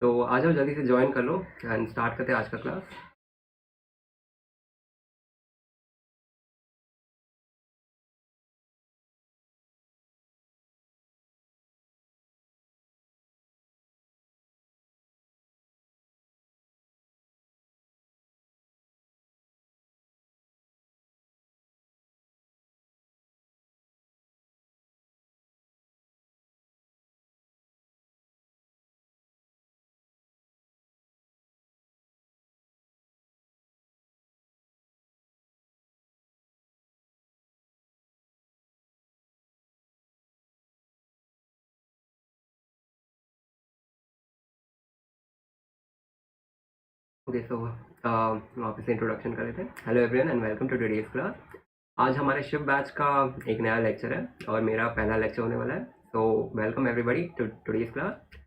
तो आ जाओ जल्दी से ज्वाइन कर लो एंड स्टार्ट करते हैं आज का क्लास। ओके सो वापस से इंट्रोडक्शन कर लेते हैं। Hello everyone and welcome to today's class. आज हमारे शिव बैच का एक नया लेक्चर है और मेरा पहला लेक्चर होने वाला है। So welcome everybody to today's class.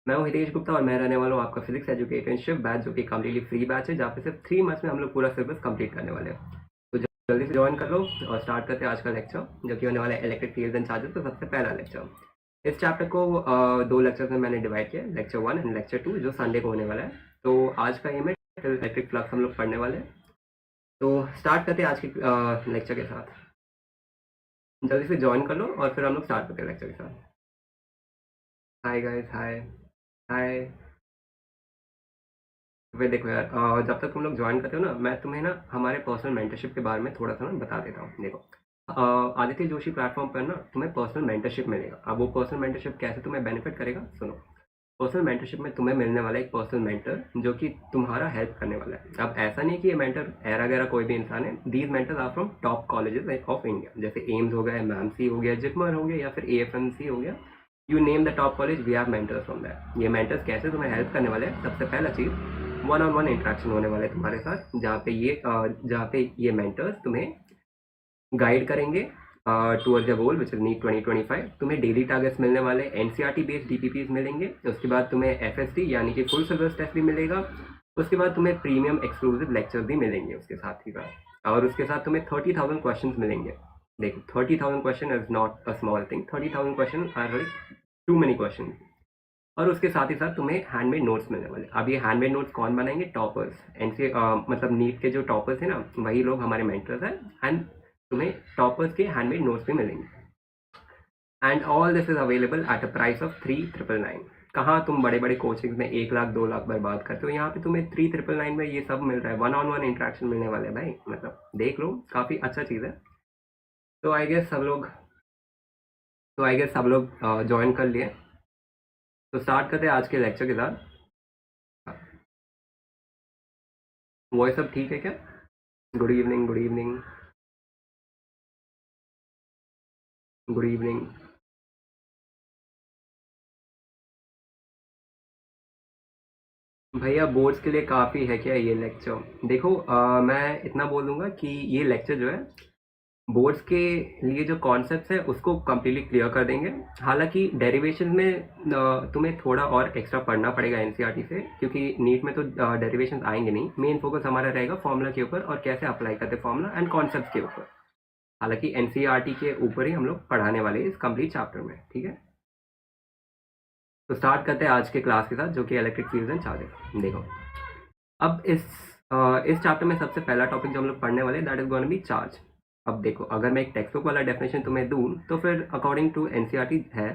मैं हूँ हितेश गुप्ता और मैं रहने वाला हूँ आपका physics educator in Shiv batch, जो कि कम्प्लीटली फ्री बैच है, जहाँ पे सिर्फ 3 मंथ्स में हम लोग पूरा सिलेबस कंप्लीट करने वाले हैं। तो जल्दी से ज्वाइन कर लो और स्टार्ट करते हैं आज का लेक्चर, जो कि होने वाला है इलेक्ट्रिक फील्ड एंड चार्जेस। तो सबसे पहला लेक्चर, इस चैप्टर को 2 लेक्चर्स में मैंने डिवाइड किया, लेक्चर 1 एंड लेक्चर 2, जो संडे को होने वाला है। तो आज का एम है इलेक्ट्रिक फ्लक्स हम लोग पढ़ने वाले हैं। तो स्टार्ट करते हैं आज के लेक्चर के साथ। जल्दी से ज्वाइन कर लो और फिर हम लोग स्टार्ट करते हैं लेक्चर के साथ। हाय गाइस, हाय हाय। वे देखो यार, जब तक तुम लोग ज्वाइन करते हो ना, मैं तुम्हें ना हमारे पर्सनल मेंटरशिप के बारे में थोड़ा सा ना बता देता हूँ। देखो, आदित्य जोशी प्लेटफॉर्म पर ना तुम्हें पर्सनल मेंटरशिप मिलेगा। अब वो पर्सनल मेंटरशिप कैसे तुम्हें बेनिफिट करेगा, सुनो। पर्सनल मेंटरशिप में तुम्हें मिलने वाला एक पर्सनल मेंटर जो कि तुम्हारा हेल्प करने वाला है। अब ऐसा नहीं कि ये मेंटर ऐरा गैरा कोई भी इंसान है। These mentors are from top colleges of India, जैसे एम्स हो गया, मैमसी हो गया, जिपमर हो गया, या फिर एएफएमसी हो गया। You name the top college, we have mentors from that. ये मेंटर्स कैसे तुम्हें हेल्प करने वाले हैं? सबसे पहला चीज़, वन ऑन वन इंट्रैक्शन होने वाला है तुम्हारे साथ, जहाँ पे ये मेंटर्स तुम्हें गाइड करेंगे towards the goal which is NEET 2025। तुम्हें डेली टारगेट्स मिलने वाले, एनसीईआरटी बेस्ड डीपीपीज मिलेंगे। उसके बाद तुम्हें एफएसटी यानी कि फुल सिलेबस टेस्ट भी मिलेगा। उसके बाद तुम्हें प्रीमियम एक्सक्लूसिव लेक्चर भी मिलेंगे उसके साथ ही साथ। और उसके साथ तुम्हें 30,000 क्वेश्चन मिलेंगे। देखो, 30,000 question is not a small thing. 30,000 question are too many question. और उसके साथ ही साथ तुम्हें हैंडमेड नोट्स मिलने वाले। अब ये हैंडमेड नोट्स कौन बनाएंगे? टॉपर्स। एनसी मतलब नीट के जो टॉपर्स हैं ना, वही लोग हमारे मेंटर्स हैं। एंड तुम्हें टॉपर्स के हैंडमेड नोट्स भी मिलेंगे। And all this is available at a price of 3,999। कहाँ तुम बड़े बड़े कोचिंग में 1 लाख 2 लाख बर्बाद करते हो, यहाँ पे तुम्हें 3,999 में ये सब मिल रहा है। वन ऑन वन इंट्रैक्शन मिलने वाले हैं भाई, मतलब देख लो, काफ़ी अच्छा चीज़ है। तो आई गेस सब लोग ज्वाइन कर लिए। तो स्टार्ट करते हैं आज के लेक्चर के साथ। वॉइस सब ठीक है क्या? Good evening, good evening, good evening. भैया बोर्ड्स के लिए काफ़ी है क्या ये लेक्चर? देखो, मैं इतना बोल दूंगा कि ये लेक्चर जो है बोर्ड्स के लिए जो कॉन्सेप्ट्स है उसको कम्प्लीटली क्लियर कर देंगे। हालांकि डेरिवेशन में तुम्हें थोड़ा और एक्स्ट्रा पढ़ना पड़ेगा एनसीईआरटी से, क्योंकि नीट में तो डेरिवेशन आएंगे नहीं। मेन फोकस हमारा रहेगा फॉर्मूला के ऊपर और कैसे अप्लाई करते फॉर्मूला एंड कॉन्सेप्ट के ऊपर। हालांकि एनसीईआरटी के ऊपर ही हम लोग पढ़ाने वाले हैं इस कंप्लीट चैप्टर में, ठीक है। तो स्टार्ट करते हैं आज के क्लास के साथ, जो कि इलेक्ट्रिक फील्ड एंड चार्जेस। देखो, अब इस चैप्टर में सबसे पहला टॉपिक जो हम लोग पढ़ने वाले that is going to be charge. अब देखो, अगर मैं एक टेक्स्ट बुक वाला डेफिनेशन तुम्हें दूं तो फिर अकॉर्डिंग टू एनसीईआरटी है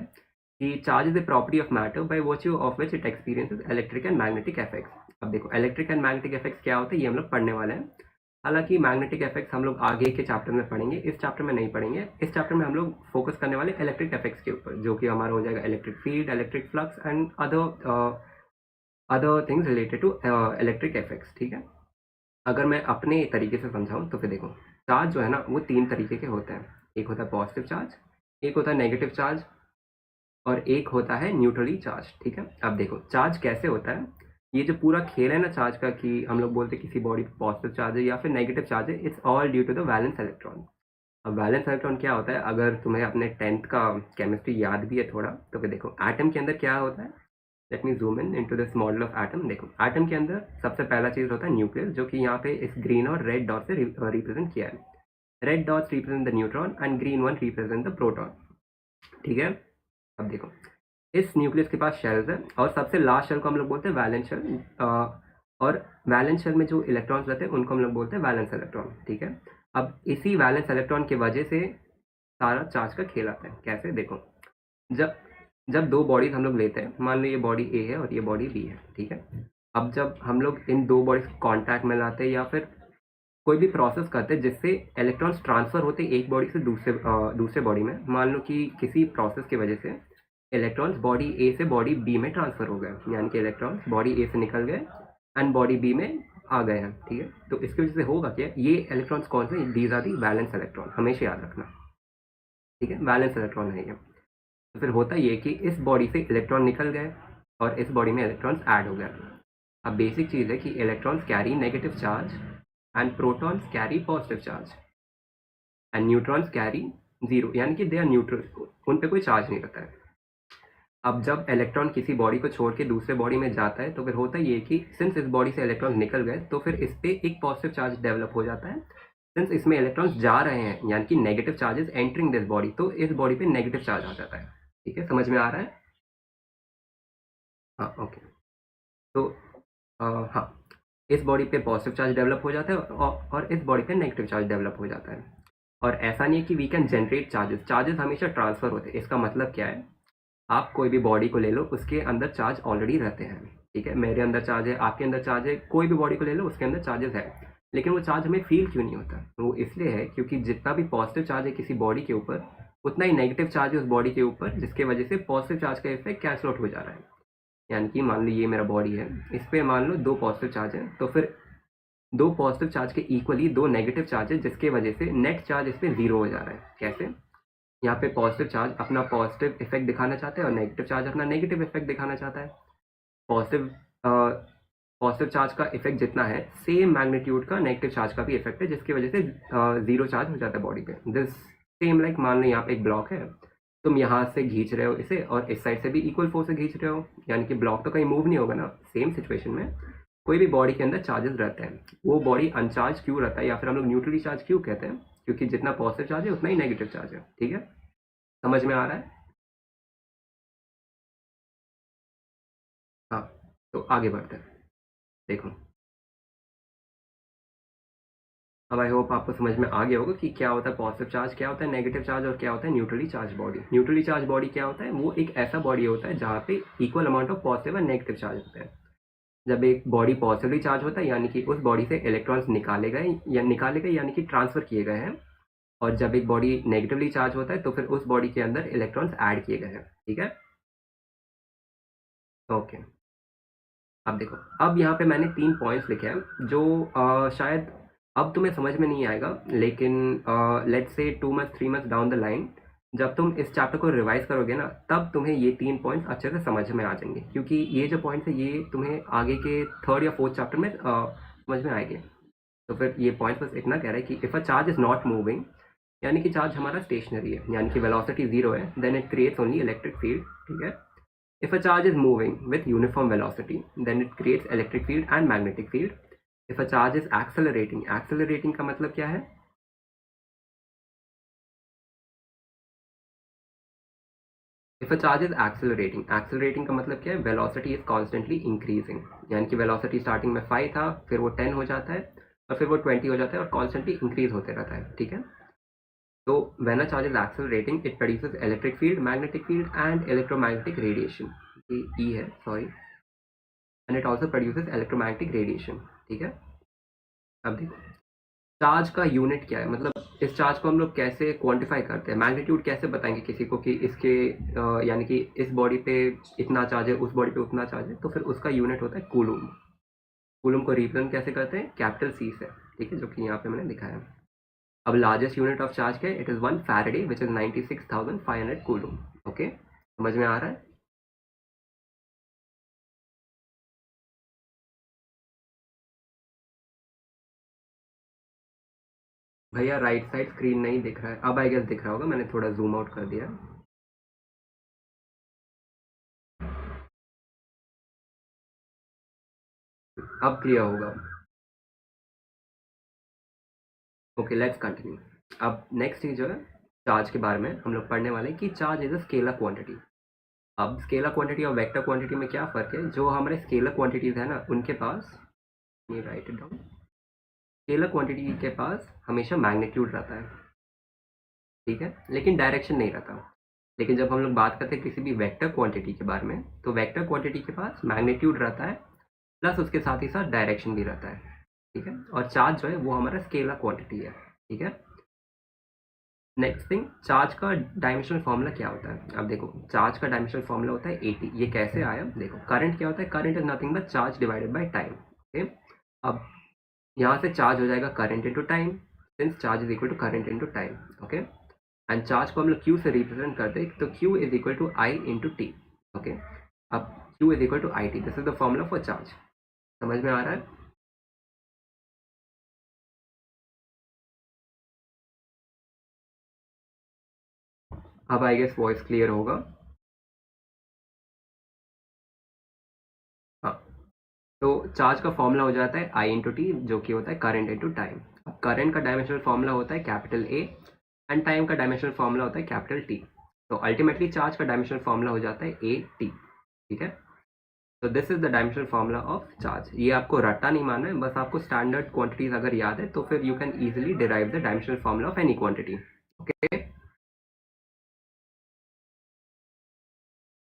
कि charge is the property of matter by virtue of which it experiences electric and magnetic effects. अब देखो, इलेक्ट्रिक एंड मैग्नेटिक इफेक्ट्स क्या होते हैं ये हम लोग पढ़ने वाले हैं। हालांकि मैग्नेटिक इफेक्ट्स हम लोग आगे के चैप्टर में पढ़ेंगे, इस चैप्टर में नहीं पढ़ेंगे। इस चैप्टर में हम लोग फोकस करने वाले इलेक्ट्रिक इफेक्ट्स के ऊपर, जो कि हमारा हो जाएगा electric field, electric flux and other things related to electric effects, ठीक है। अगर मैं अपने तरीके से समझाऊं तो फिर देखो, चार्ज जो है ना वो 3 तरीके के होते हैं। एक होता है पॉजिटिव चार्ज, एक होता है नेगेटिव चार्ज, और एक होता है न्यूट्रली चार्ज, ठीक है। अब देखो चार्ज कैसे होता है। ये जो पूरा खेल है ना चार्ज का, कि हम लोग बोलते हैं किसी बॉडी पे पॉजिटिव चार्ज है या फिर नेगेटिव चार्ज है, it's all due to the valence electron. अब वैलेंस इलेक्ट्रॉन क्या होता है? अगर तुम्हें अपने 10th का केमिस्ट्री याद भी है थोड़ा, तो फिर देखो एटम के अंदर क्या होता है। Let me zoom in into this model of atom. देखो, एटम के अंदर सबसे पहला चीज होता है न्यूक्लियस, जो कि यहाँ पे इस ग्रीन और रेड डॉट से रिप्रेजेंट किया है। Red dots represent the neutron and green one represent the proton, ठीक है। अब देखो, इस न्यूक्लियस के पास शेल्स है और सबसे लास्ट शेल को हम लोग बोलते हैं वैलेंस शेल। और वैलेंस शेल में जो इलेक्ट्रॉन्स रहते हैं उनको हम लोग बोलते हैं वैलेंस इलेक्ट्रॉन, ठीक है। अब इसी वैलेंस इलेक्ट्रॉन की वजह से सारा चार्ज का खेल आता है। कैसे, देखो, जब जब दो बॉडीज हम लोग लेते हैं, मान लो ये बॉडी ए है और ये बॉडी बी है, ठीक है। अब जब हम लोग इन दो बॉडीज को कॉन्टैक्ट में लाते हैं या फिर कोई भी प्रोसेस करते हैं जिससे इलेक्ट्रॉन्स ट्रांसफर होते हैं एक बॉडी से दूसरे बॉडी में, मान लो कि किसी प्रोसेस की वजह से इलेक्ट्रॉन्स बॉडी ए से बॉडी बी में ट्रांसफर हो गए, यानी कि इलेक्ट्रॉन्स बॉडी ए से निकल गए एंड बॉडी बी में आ गए हैं, ठीक है। तो इसकी वजह से होगा क्या, ये इलेक्ट्रॉन्स कौन से, these are the valence electron, हमेशा याद रखना, ठीक है। वैलेंस इलेक्ट्रॉन है ये। तो फिर होता ये कि इस बॉडी से इलेक्ट्रॉन निकल गए और इस बॉडी में इलेक्ट्रॉन्स ऐड हो गए। अब बेसिक चीज़ है कि electrons carry negative charge and protons carry positive charge and neutrons carry zero, यानी कि दे आर न्यूट्रल, उन पे कोई चार्ज नहीं रहता है। अब जब इलेक्ट्रॉन किसी बॉडी को छोड़ के दूसरे बॉडी में जाता है तो फिर होता ये कि सिंस इस बॉडी से इलेक्ट्रॉन निकल गए तो फिर इस पे एक पॉजिटिव चार्ज डेवलप हो जाता है। सिंस इसमें इलेक्ट्रॉन्स जा रहे हैं यानी कि negative charges entering this body, तो इस बॉडी पे नेगेटिव चार्ज आ जाता है, ठीक है। समझ में आ रहा है? हाँ, ओके। तो हाँ, इस बॉडी पे पॉजिटिव चार्ज डेवलप हो जाता है और इस बॉडी पे नेगेटिव चार्ज डेवलप हो जाता है। और ऐसा नहीं है कि we can generate charges, charges हमेशा ट्रांसफर होते हैं। इसका मतलब क्या है, आप कोई भी बॉडी को ले लो, उसके अंदर चार्ज ऑलरेडी रहते हैं, ठीक है। मेरे अंदर चार्ज है, आपके अंदर चार्ज है, कोई भी बॉडी को ले लो उसके अंदर चार्जेस है, लेकिन वो चार्ज हमें फील क्यों नहीं होता? वो इसलिए है क्योंकि जितना भी पॉजिटिव चार्ज है किसी बॉडी के ऊपर उतना ही नेगेटिव चार्ज है उस बॉडी के ऊपर, जिसके वजह से पॉजिटिव चार्ज का इफेक्ट कैंसल आउट हो जा रहा है। यानी कि मान लो ये मेरा बॉडी है, इस पे मान लो दो पॉजिटिव चार्ज है, तो फिर दो पॉजिटिव चार्ज के इक्वली दो नेगेटिव चार्ज है, जिसके वजह से नेट चार्ज इस पे जीरो हो जा रहा है। कैसे? यहाँ पे पॉजिटिव चार्ज अपना पॉजिटिव इफेक्ट दिखाना चाहता है और नेगेटिव चार्ज अपना नेगेटिव इफेक्ट दिखाना चाहता है। पॉजिटिव पॉजिटिव चार्ज का इफेक्ट जितना है सेम मैग्नीट्यूड का नेगेटिव चार्ज का भी इफेक्ट है, जिसकी वजह से जीरो चार्ज हो जाता है बॉडी पे। दिस सेम लाइक, मान लो यहाँ पे एक ब्लॉक है, तुम यहाँ से खींच रहे हो इसे और इस साइड से भी इक्वल फोर्स से खींच रहे हो, यानी कि ब्लॉक तो कहीं मूव नहीं होगा ना। सेम सिचुएशन में कोई भी बॉडी के अंदर चार्जेस रहते हैं, वो बॉडी अनचार्ज क्यों रहता है या फिर हम लोग न्यूट्रली चार्ज क्यों कहते हैं? क्योंकि जितना पॉजिटिव चार्ज है उतना ही नेगेटिव चार्ज है, ठीक है। समझ में आ रहा है? हाँ, तो आगे बढ़ते हैं। देखो, अब आई होप आपको समझ में आ गया होगा कि क्या होता है पॉजिटिव चार्ज, क्या होता है नेगेटिव चार्ज और क्या होता है neutrally charge body. Neutrally charge body क्या होता है? वो एक ऐसा बॉडी होता है जहाँ पे इक्वल अमाउंट ऑफ पॉजिटिव और नेगेटिव चार्ज होता है। जब एक बॉडी पॉजिटिवली चार्ज होता है यानी कि उस बॉडी से इलेक्ट्रॉन्स निकाले गए यानी कि ट्रांसफर किए गए हैं, और जब एक बॉडी नेगेटिवली चार्ज होता है तो फिर उस बॉडी के अंदर इलेक्ट्रॉन्स ऐड किए गए हैं, ठीक है। ओके, अब देखो, अब यहाँ पे मैंने 3 पॉइंट्स लिखे हैं जो शायद अब तुम्हें समझ में नहीं आएगा, लेकिन let's say 2 months 3 months down the line जब तुम इस चैप्टर को रिवाइज करोगे ना, तब तुम्हें ये 3 पॉइंट्स अच्छे से समझ में आ जाएंगे, क्योंकि ये जो पॉइंट्स है ये तुम्हें आगे के 3rd या 4th चैप्टर में समझ में आएंगे। तो फिर ये पॉइंट बस इतना कह रहा है कि if a charge is not moving, यानी कि चार्ज हमारा स्टेशनरी है, यानी कि वेलोसिटी जीरो है, then it creates only electric field, ठीक है। If a charge is moving with uniform velocity, then it creates electric field and magnetic field. If a charge is accelerating, accelerating का मतलब क्या है? If a charge is accelerating, accelerating का मतलब क्या है? Velocity is constantly increasing, यानी कि velocity starting में 5 था, फिर वो 10 हो जाता है और फिर वो 20 हो जाता है और constantly increase होते रहता है, ठीक है। तो when a charge is accelerating, it produces electric field, magnetic field and electromagnetic radiation. ये E है, sorry. And it also produces electromagnetic radiation, ठीक है। अब देखो, चार्ज का यूनिट क्या है, मतलब इस चार्ज को हम लोग कैसे क्वांटिफाई करते हैं, मैग्नीट्यूड कैसे बताएंगे किसी को कि इसके यानी कि इस बॉडी पे इतना चार्ज है, उस बॉडी पे उतना चार्ज है, तो फिर उसका यूनिट होता है कूलम। कूलम को रिप्रेजेंट कैसे करते हैं? कैपिटल सी से, ठीक है, जो कि यहाँ पे मैंने दिखाया। अब लार्जेस्ट यूनिट ऑफ चार्ज क्या है? It is 1 Faraday which is 96,500 coulomb. Okay, समझ में आ रहा है? भैया राइट साइड स्क्रीन नहीं दिख रहा है, अब आई गेस दिख रहा होगा, मैंने थोड़ा जूम आउट कर दिया। अब क्लियर होगा। Okay, let's continue. अब नेक्स्ट चीज जो है चार्ज के बारे में हम लोग पढ़ने वाले हैं कि charge is a scalar quantity. अब स्केलर क्वांटिटी और वेक्टर क्वांटिटी में क्या फ़र्क है, जो हमारे स्केलर क्वांटिटीज़ है ना उनके पास, ये right it down, scalar quantity के पास हमेशा मैग्नीट्यूड रहता है, ठीक है, लेकिन डायरेक्शन नहीं रहता। लेकिन जब हम लोग बात करते हैं किसी भी वेक्टर क्वांटिटी के बारे में, तो वेक्टर क्वांटिटी के पास मैग्नीट्यूड रहता है, प्लस उसके साथ ही साथ डायरेक्शन भी रहता है, ठीक है। और चार्ज जो है वो हमारा स्केलर क्वांटिटी है, ठीक है। नेक्स्ट थिंग, चार्ज का डायमेंशनल फॉर्मूला क्या होता है। अब देखो, चार्ज का डायमेंशनल फॉर्मूला होता है AT। ये कैसे आया, देखो, करंट क्या होता है, current is nothing but charge divided by time, okay. अब यहाँ से चार्ज हो जाएगा current into time, since charge is equal to current into time, okay. And charge को हम लोग Q से रिप्रेजेंट करते हैं, तो Q is equal to I into T, okay. अब Q is equal to IT, this is the formula for charge. समझ में आ रहा है। अब आई गेस वॉइस क्लियर होगा। हाँ, तो चार्ज का फॉर्मूला हो जाता है I इंटू टी, जो कि होता है करंट इंटू टाइम। अब करंट का डायमेंशनल फॉर्मूला होता है कैपिटल A, एंड टाइम का डायमेंशनल फॉर्मूला होता है कैपिटल T। तो अल्टीमेटली चार्ज का डायमेंशनल फॉर्मूला हो जाता है AT, ठीक है। तो this is the dimensional formula of charge. ये आपको रट्टा नहीं मानना है, बस आपको स्टैंडर्ड क्वांटिटीज अगर याद है तो फिर you can easily derive the dimensional formula of any quantity, okay.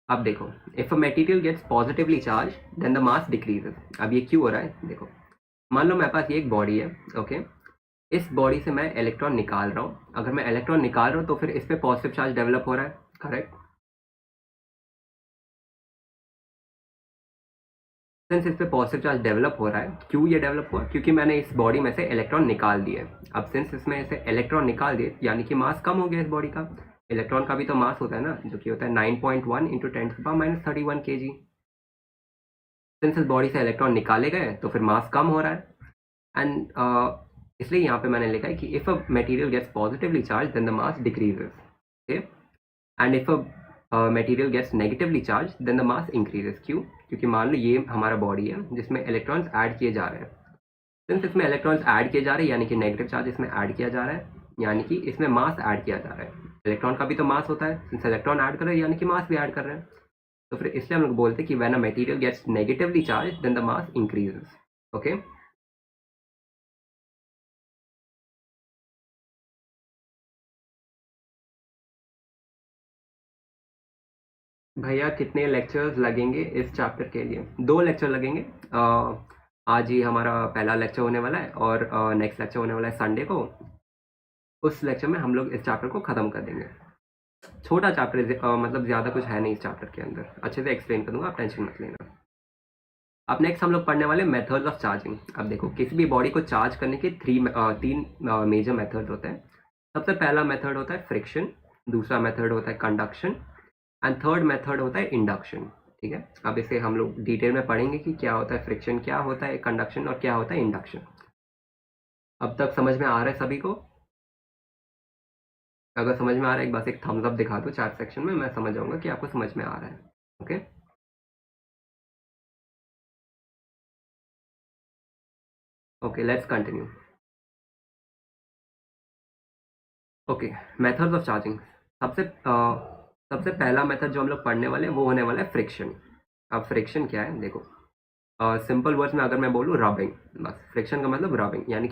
अब देखो, if a material gets positively charge then the mass decreases. अब ये क्यों हो रहा है, देखो, मान लो मेरे पास ये एक बॉडी है, ओके। इस बॉडी से मैं इलेक्ट्रॉन निकाल रहा हूँ। अगर मैं इलेक्ट्रॉन निकाल रहा हूँ तो फिर इस पे पॉजिटिव चार्ज डेवलप हो रहा है, करेक्ट। सिंस इस पे पॉजिटिव चार्ज डेवलप हो रहा है, क्यों ये डेवलप हुआ, क्योंकि मैंने इस बॉडी में से इलेक्ट्रॉन निकाल दिए। अब सिंस इसमें से इलेक्ट्रॉन निकाल दिए, यानी कि मास कम हो गया इस बॉडी का। इलेक्ट्रॉन का भी तो मास होता है ना, जो कि होता है 9.1 इंटू 10⁻³ kg। सिंस इस बॉडी से इलेक्ट्रॉन निकाले गए तो फिर मास कम हो रहा है। एंड इसलिए यहाँ पे मैंने लिखा है कि if a material gets positively charge then the mass decreases, okay. And if a material gets negatively charge then the mass increases. क्यों, क्योंकि मान लो ये हमारा बॉडी है जिसमें इलेक्ट्रॉन्स ऐड किए जा रहे हैं। सिंस इसमें इलेक्ट्रॉन्स ऐड किए जा रहे हैं, यानी कि नेगेटिव चार्ज इसमें ऐड किया जा रहा है, यानी कि इसमें मास ऐड किया जा रहा है। इलेक्ट्रॉन का भी तो मास होता है, सिंस इलेक्ट्रॉन ऐड कर रहे हैं यानी कि मास भी ऐड कर रहे हैं। तो फिर इसलिए हम लोग बोलते हैं कि when a material gets negatively charge then the mass increases, okay. भैया कितने लेक्चर्स लगेंगे इस चैप्टर के लिए। 2 लेक्चर लगेंगे। आज ही हमारा पहला लेक्चर होने वाला है और नेक्स्ट लेक्चर होने वाला है संडे को। उस लेक्चर में हम लोग इस चैप्टर को ख़त्म कर देंगे। छोटा चैप्टर है, मतलब ज़्यादा कुछ है नहीं इस चैप्टर के अंदर, अच्छे से एक्सप्लेन कर दूंगा, आप टेंशन मत लेना। अब नेक्स्ट हम लोग पढ़ने वाले मेथड्स ऑफ चार्जिंग। अब देखो, किसी भी बॉडी को चार्ज करने के तीन मेजर मेथड्स होते हैं। सबसे पहला मेथड होता है फ्रिक्शन, दूसरा मेथड होता है कंडक्शन, एंड थर्ड मेथड होता है इंडक्शन, ठीक है। अब इसे हम लोग डिटेल में पढ़ेंगे कि क्या होता है फ्रिक्शन, क्या होता है कंडक्शन और क्या होता है इंडक्शन। अब तक समझ में आ रहा है सभी को। अगर समझ में आ रहा है, एक बस एक थम्स अप दिखा दो चैट सेक्शन में, मैं समझ जाऊंगा कि आपको समझ में आ रहा है, okay. Okay, let's continue. Okay, methods of charging. सबसे पहला मेथड जो हम लोग पढ़ने वाले हैं वो होने वाला है फ्रिक्शन। अब फ्रिक्शन क्या है, देखो, सिंपल वर्ड्स में अगर मैं बोलूँ, रबिंग। बस फ्रिक्शन का मतलब रबिंग, यानी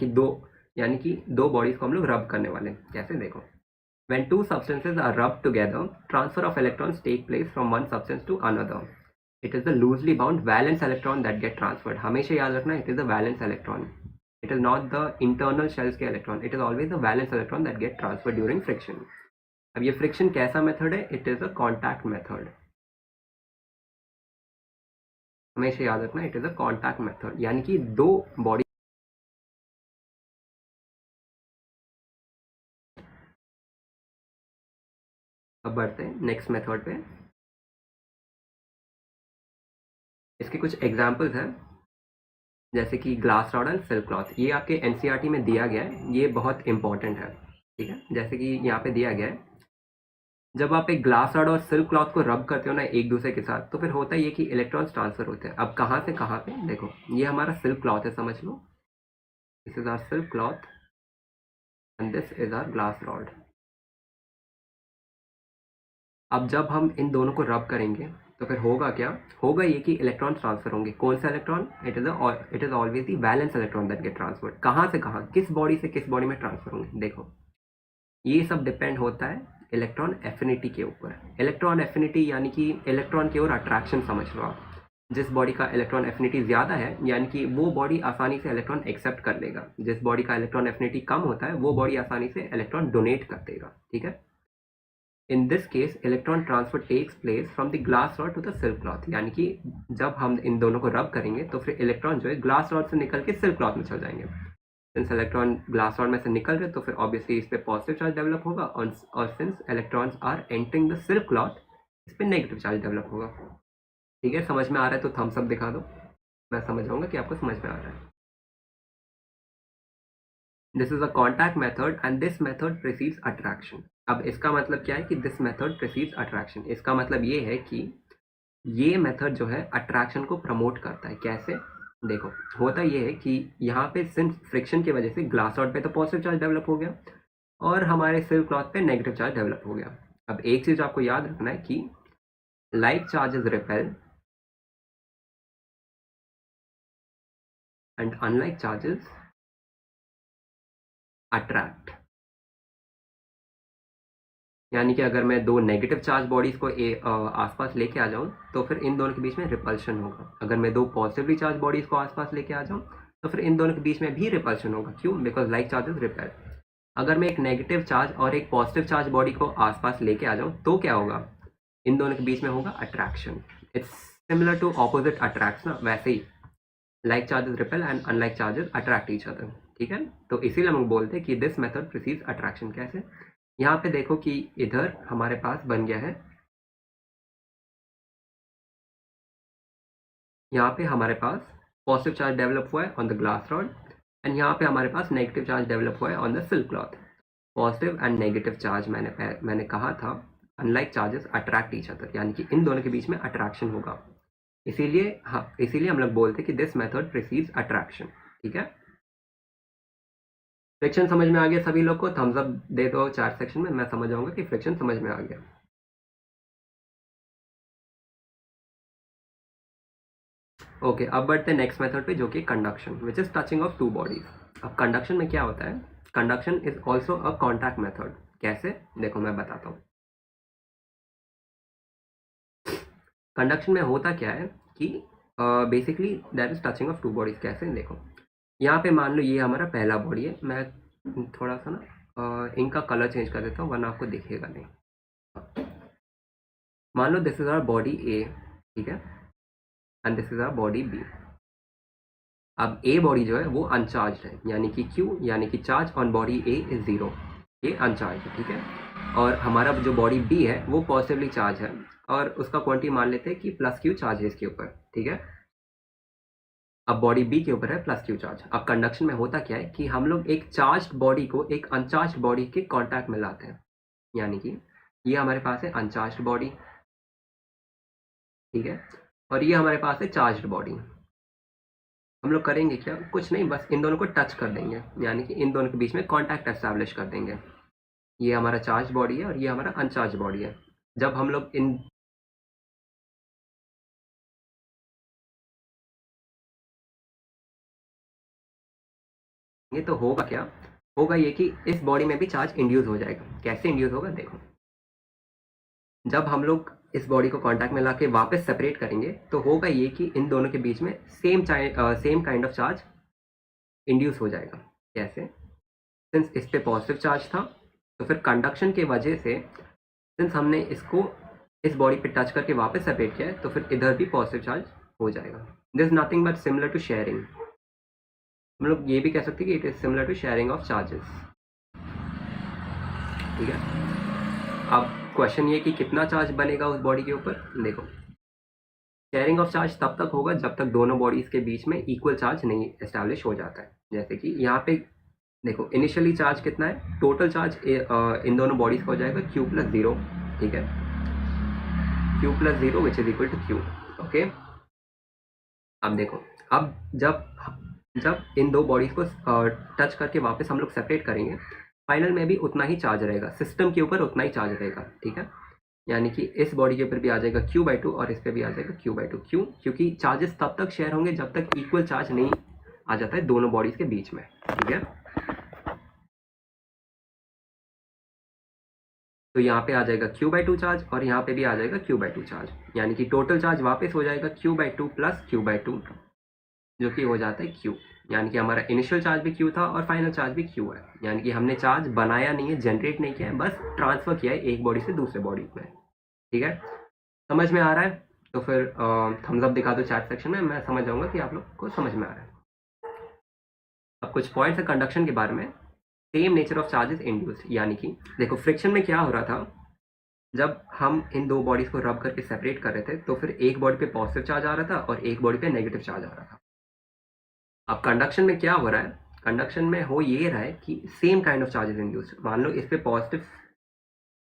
कि दो बॉडीज को हम लोग रब करने वाले हैं। कैसे, देखो, when two substances are rubbed together, transfer of electrons take place from one substance to another. It is the loosely bound valence electron that get transferred. हमेशा याद रखना, it is the valence electron. It is not the internal shells के electron. It is always the valence electron that get transferred during friction. अब ये friction कैसा method है, it is a contact method. हमेशा याद रखना, it is a contact method, यानी कि दो बॉडी। अब बढ़ते हैं नेक्स्ट मेथड पे। इसके कुछ एग्जाम्पल्स हैं, जैसे कि glass rod and silk cloth. ये आपके एनसीईआरटी में दिया गया है, ये बहुत इंपॉर्टेंट है, ठीक है। जैसे कि यहाँ पे दिया गया है, जब आप एक ग्लास रॉड और सिल्क क्लॉथ को रब करते हो ना एक दूसरे के साथ, तो फिर होता है ये कि इलेक्ट्रॉन्स ट्रांसफर होते हैं। अब कहाँ से कहाँ पे, देखो, ये हमारा सिल्क क्लॉथ है, समझ लो, this is our silk cloth and this is our glass rod. अब जब हम इन दोनों को रब करेंगे तो फिर होगा क्या, होगा ये कि इलेक्ट्रॉन ट्रांसफर होंगे। कौन सा electron? It is always the valence electron that get transferred. कहाँ से कहाँ, किस बॉडी से किस बॉडी में ट्रांसफर होंगे? देखो ये सब डिपेंड होता है इलेक्ट्रॉन एफिनिटी के ऊपर। इलेक्ट्रॉन एफिनिटी यानी कि इलेक्ट्रॉन की ओर अट्रैक्शन समझ लो आप। जिस बॉडी का इलेक्ट्रॉन एफिनिटी ज़्यादा है यानी कि वो बॉडी आसानी से इलेक्ट्रॉन एक्सेप्ट कर लेगा। जिस बॉडी का इलेक्ट्रॉन एफिनिटी कम होता है वो बॉडी आसानी से इलेक्ट्रॉन डोनेट कर देगा। ठीक है, in this case electron transfer takes place from the glass rod to the silk cloth. यानी कि जब हम इन दोनों को रब करेंगे तो फिर इलेक्ट्रॉन जो है ग्लास रॉड से निकल के सिल्क क्लॉथ में चल जाएंगे। सिंस इलेक्ट्रॉन ग्लास रॉड में से निकल रहे तो फिर ऑब्वियसली इस पे पॉजिटिव चार्ज डेवलप होगा, और since electrons are entering the silk cloth इस पे नेगेटिव चार्ज डेवलप होगा। ठीक है, समझ में आ रहा है तो थम्स अप दिखा दो, मैं समझ जाऊंगा कि आपको समझ में आ रहा है। This is a contact method and this method precedes attraction. अब इसका मतलब क्या है कि दिस मेथड प्रिसीड्स अट्रैक्शन, इसका मतलब ये है कि ये मेथड जो है अट्रैक्शन को प्रमोट करता है। कैसे? देखो होता ये है कि यहाँ पे सिंस फ्रिक्शन की वजह से ग्लास रॉड पे तो पॉजिटिव चार्ज डेवलप हो गया और हमारे सिल्क क्लॉथ पे नेगेटिव चार्ज डेवलप हो गया। अब एक चीज आपको याद रखना है कि like charges repel and unlike charges attract. यानी कि अगर मैं दो नेगेटिव चार्ज बॉडीज को आसपास लेके आ जाऊं तो फिर इन दोनों के बीच में रिपल्शन होगा। अगर मैं दो पॉजिटिवली चार्ज बॉडीज को आसपास लेके आ जाऊं तो फिर इन दोनों के बीच में भी रिपल्शन होगा। क्यों? Because like charges repel. अगर मैं एक नेगेटिव चार्ज और एक पॉजिटिव चार्ज बॉडी को आसपास लेके आ जाऊं तो क्या होगा? इन दोनों के बीच में होगा attraction. It's similar to opposite attracts ना, वैसे ही like charges repel and unlike charges attract each other. ठीक है, तो इसीलिए हम बोलते हैं कि दिस मेथड प्रिसीड्स अट्रैक्शन। कैसे? यहाँ पे देखो कि इधर हमारे पास बन गया है, यहाँ पे हमारे पास पॉजिटिव चार्ज डेवलप हुआ है on the glass rod and यहाँ पे हमारे पास नेगेटिव चार्ज डेवलप हुआ है on the silk cloth. Positive and negative charge मैंने कहा था unlike charges attract each other, यानी कि इन दोनों के बीच में अट्रैक्शन होगा। इसीलिए हम लोग बोलते हैं कि दिस मेथड प्रिसीड्स अट्रैक्शन। ठीक है, फ्रिक्शन समझ में आ गया सभी लोग को? थम्स अप दे दो चार सेक्शन में, मैं समझ जाऊंगा कि फ्रिक्शन समझ में आ गया। ओके, अब बढ़ते हैं नेक्स्ट मेथड पे जो कि conduction which is touching of two bodies. अब कंडक्शन में क्या होता है? Conduction is also a contact method. कैसे? देखो मैं बताता हूँ। कंडक्शन में होता क्या है कि basically that is touching of two bodies. कैसे? देखो यहाँ पे मान लो ये हमारा पहला बॉडी है, मैं थोड़ा सा ना इनका कलर चेंज कर देता हूँ वरना आपको दिखेगा नहीं। मान लो this is our body A, ठीक है, and this is our body B. अब ए बॉडी जो है वो अनचार्ज है, यानी कि क्यू, यानी कि charge on body A is 0, ये अनचार्ज है। ठीक है, और हमारा जो बॉडी बी है वो पॉजिटिवली चार्ज है और उसका क्वांटिटी मान लेते हैं कि प्लस क्यू चार्ज है इसके ऊपर। ठीक है, अब बॉडी बी के ऊपर है प्लस क्यू चार्ज। अब कंडक्शन में होता क्या है कि हम लोग एक चार्ज बॉडी को एक अनचार्ज बॉडी के कांटेक्ट में लाते हैं, यानी कि ये हमारे पास है अनचार्ज बॉडी, ठीक है, और ये हमारे पास है चार्ज बॉडी। हम लोग करेंगे क्या? कुछ नहीं, बस इन दोनों को टच कर देंगे, यानी कि इन दोनों के बीच में कांटेक्ट एस्टैब्लिश कर देंगे। ये हमारा चार्ज बॉडी है और ये हमारा अनचार्ज बॉडी है। जब हम लोग इन ये तो होगा क्या? होगा ये कि इस बॉडी में भी चार्ज इंड्यूस हो जाएगा। कैसे इंड्यूस होगा? देखो जब हम लोग इस बॉडी को कांटेक्ट में लाके वापस सेपरेट करेंगे तो होगा ये कि इन दोनों के बीच में same kind of charge induce हो जाएगा। कैसे? सिंस इस पे पॉजिटिव चार्ज था तो फिर कंडक्शन के वजह से सिंस हमने इसको इस बॉडी पे टच करके वापस सेपरेट किया है तो फिर इधर भी पॉजिटिव चार्ज हो जाएगा। This is nothing but similar to sharing. हम लोग ये भी कह सकते हैं कि it is similar to sharing of charges. ठीक है, अब क्वेश्चन ये कि कितना चार्ज बनेगा उस बॉडी के ऊपर। देखो शेयरिंग ऑफ चार्ज तब तक होगा जब तक दोनों बॉडीज के बीच में इक्वल चार्ज नहीं एस्टैब्लिश हो जाता है। जैसे कि यहाँ पे देखो इनिशियली चार्ज कितना है, टोटल चार्ज इन दोनों बॉडीज का हो जाएगा Q + 0। ठीक है, Q + 0 which is equal to Q। Okay, अब देखो अब जब इन दो बॉडीज को टच करके वापस हम लोग सेपरेट करेंगे, फाइनल में भी उतना ही चार्ज रहेगा, सिस्टम के ऊपर उतना ही चार्ज रहेगा। ठीक है, यानी कि इस बॉडी के ऊपर भी आ जाएगा Q/2 और इस पे भी आ जाएगा Q/2। क्यों? क्योंकि चार्जेस तब तक शेयर होंगे जब तक इक्वल चार्ज नहीं आ जाता है दोनों बॉडीज के बीच में, ठीक है। तो यहाँ पे आ जाएगा Q/2 चार्ज और यहाँ पे भी आ जाएगा Q/2 चार्ज, यानी कि टोटल चार्ज वापस हो जाएगा Q/2 प्लस Q/2, जो कि हो जाता है Q। यानी कि हमारा इनिशियल चार्ज भी Q था और फाइनल चार्ज भी Q है। यानी कि हमने चार्ज बनाया नहीं है, जनरेट नहीं किया है, बस ट्रांसफर किया है एक बॉडी से दूसरे बॉडी में, ठीक है। समझ में आ रहा है? तो फिर थम्स अप दिखा दो चैट सेक्शन में, मैं समझ जाऊंगा कि आप लोग को समझ में आ रहा है। अब कुछ पॉइंट्स है कंडक्शन के बारे में। Same nature of charges induced, यानी कि देखो फ्रिक्शन में क्या हो रहा था, जब हम इन दो बॉडीज को रब करके सेपरेट कर रहे थे तो फिर एक बॉडी पे पॉजिटिव चार्ज आ रहा था और एक बॉडी पे नेगेटिव चार्ज आ रहा था। अब कंडक्शन में क्या हो रहा है, कंडक्शन में हो ये रहा है कि same kind of charges induced. मान लो इस पे पॉजिटिव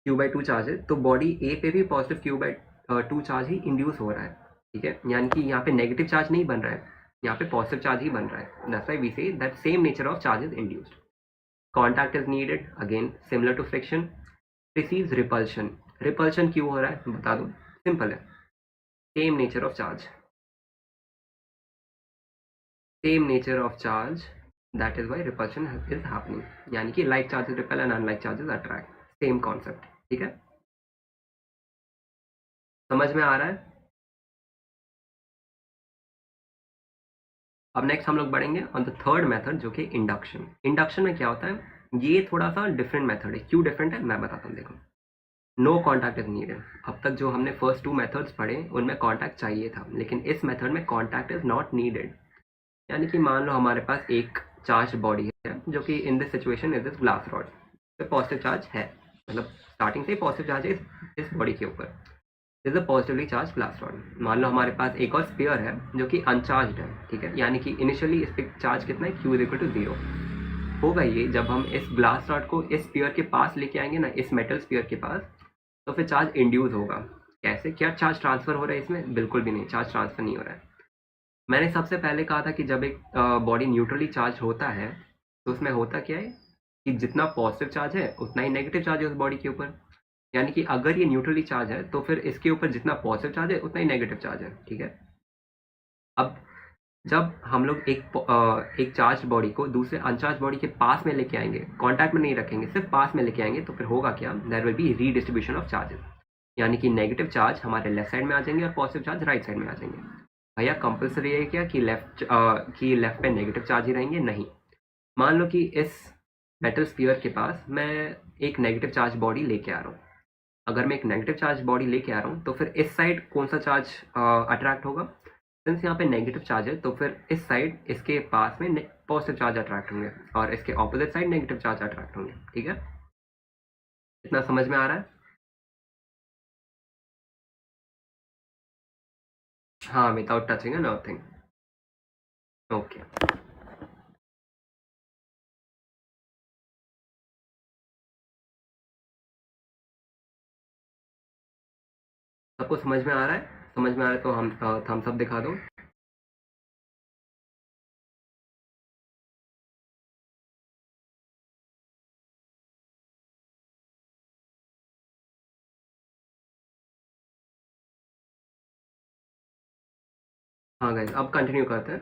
Q/2 चार्ज है तो बॉडी ए पे भी पॉजिटिव Q/2 चार्ज ही इंड्यूस हो रहा है, ठीक है। यानी कि यहाँ पे नेगेटिव चार्ज नहीं बन रहा है, यहाँ पे पॉजिटिव चार्ज ही बन रहा है। That's why we say that same nature of charge is induced. Contact is needed, again similar to friction. Precise repulsion, repulsion क्यों हो रहा है बता दो, सिंपल है, same nature of charge, same nature of charge, that is why repulsion is happening. यानी कि like charges repel and unlike charges attract, same concept, ठीक है। समझ में आ रहा है? अब नेक्स्ट हम लोग बढ़ेंगे ऑन द थर्ड मेथड, जो कि इंडक्शन। इंडक्शन में क्या होता है, ये थोड़ा सा डिफरेंट मेथड है। क्यों डिफरेंट है मैं बताता हूँ। देखो, नो कॉन्टैक्ट इज नीडेड। अब तक जो हमने फर्स्ट टू मेथड्स पढ़े उनमें कॉन्टैक्ट चाहिए था, लेकिन इस मेथड में कॉन्टैक्ट इज नॉट नीडेड। यानी कि मान लो हमारे पास एक चार्ज बॉडी है जो कि in this situation is this glass rod पे पॉजिटिव चार्ज है, मतलब स्टार्टिंग से ही पॉजिटिव चार्ज है इस बॉडी के ऊपर, is a positively charge glass rod. मान लो हमारे पास एक और स्पीयर है जो कि अनचार्ज है, ठीक है। यानी कि इनिशियली इस पे चार्ज कितना है, Q=0 होगा। ये जब हम इस ग्लास रॉड को इस स्पीयर के पास लेके आएंगे ना, इस मेटल स्पीयर के पास, तो फिर चार्ज इंड्यूस होगा। कैसे? क्या चार्ज ट्रांसफर हो रहा है इसमें? बिल्कुल भी नहीं, चार्ज ट्रांसफर नहीं हो रहा है। मैंने सबसे पहले कहा था कि जब एक बॉडी न्यूट्रली चार्ज होता है तो उसमें होता क्या है कि जितना पॉजिटिव चार्ज है उतना ही नेगेटिव चार्ज है उस बॉडी के ऊपर। यानी कि अगर ये न्यूट्रली चार्ज है तो फिर इसके ऊपर जितना पॉजिटिव चार्ज है उतना ही नेगेटिव चार्ज है, ठीक है। अब जब हम लोग एक चार्ज बॉडी को दूसरे अनचार्ज बॉडी के पास में लेके आएंगे, कांटेक्ट में नहीं रखेंगे, सिर्फ पास में लेके आएंगे, तो फिर होगा क्या, there will be redistribution of charges. यानी कि नेगेटिव चार्ज हमारे लेफ्ट साइड में आ जाएंगे और पॉजिटिव चार्ज राइट साइड में आ जाएंगे। भैया कंपल्सरी है क्या कि लेफ्ट पे नेगेटिव चार्ज ही रहेंगे? नहीं। मान लो कि इस मेटल स्फीयर के पास मैं एक नेगेटिव चार्ज बॉडी लेके आ रहा हूँ। अगर मैं एक नेगेटिव चार्ज बॉडी लेके आ रहा हूँ तो फिर इस साइड कौन सा चार्ज अट्रैक्ट होगा? सिंस यहाँ पे नेगेटिव चार्ज है तो फिर इस साइड इसके पास में पॉजिटिव चार्ज अट्रैक्ट होंगे और इसके opposite side negative charge attract होंगे, ठीक है। इतना समझ में आ रहा है? हाँ, विदाउट टचिंग है नथिंग। ओके, सबको समझ में आ रहा है? समझ में आ रहा है तो हम थम्स अप दिखा दो। हाँ गाइस, अब कंटिन्यू करते हैं।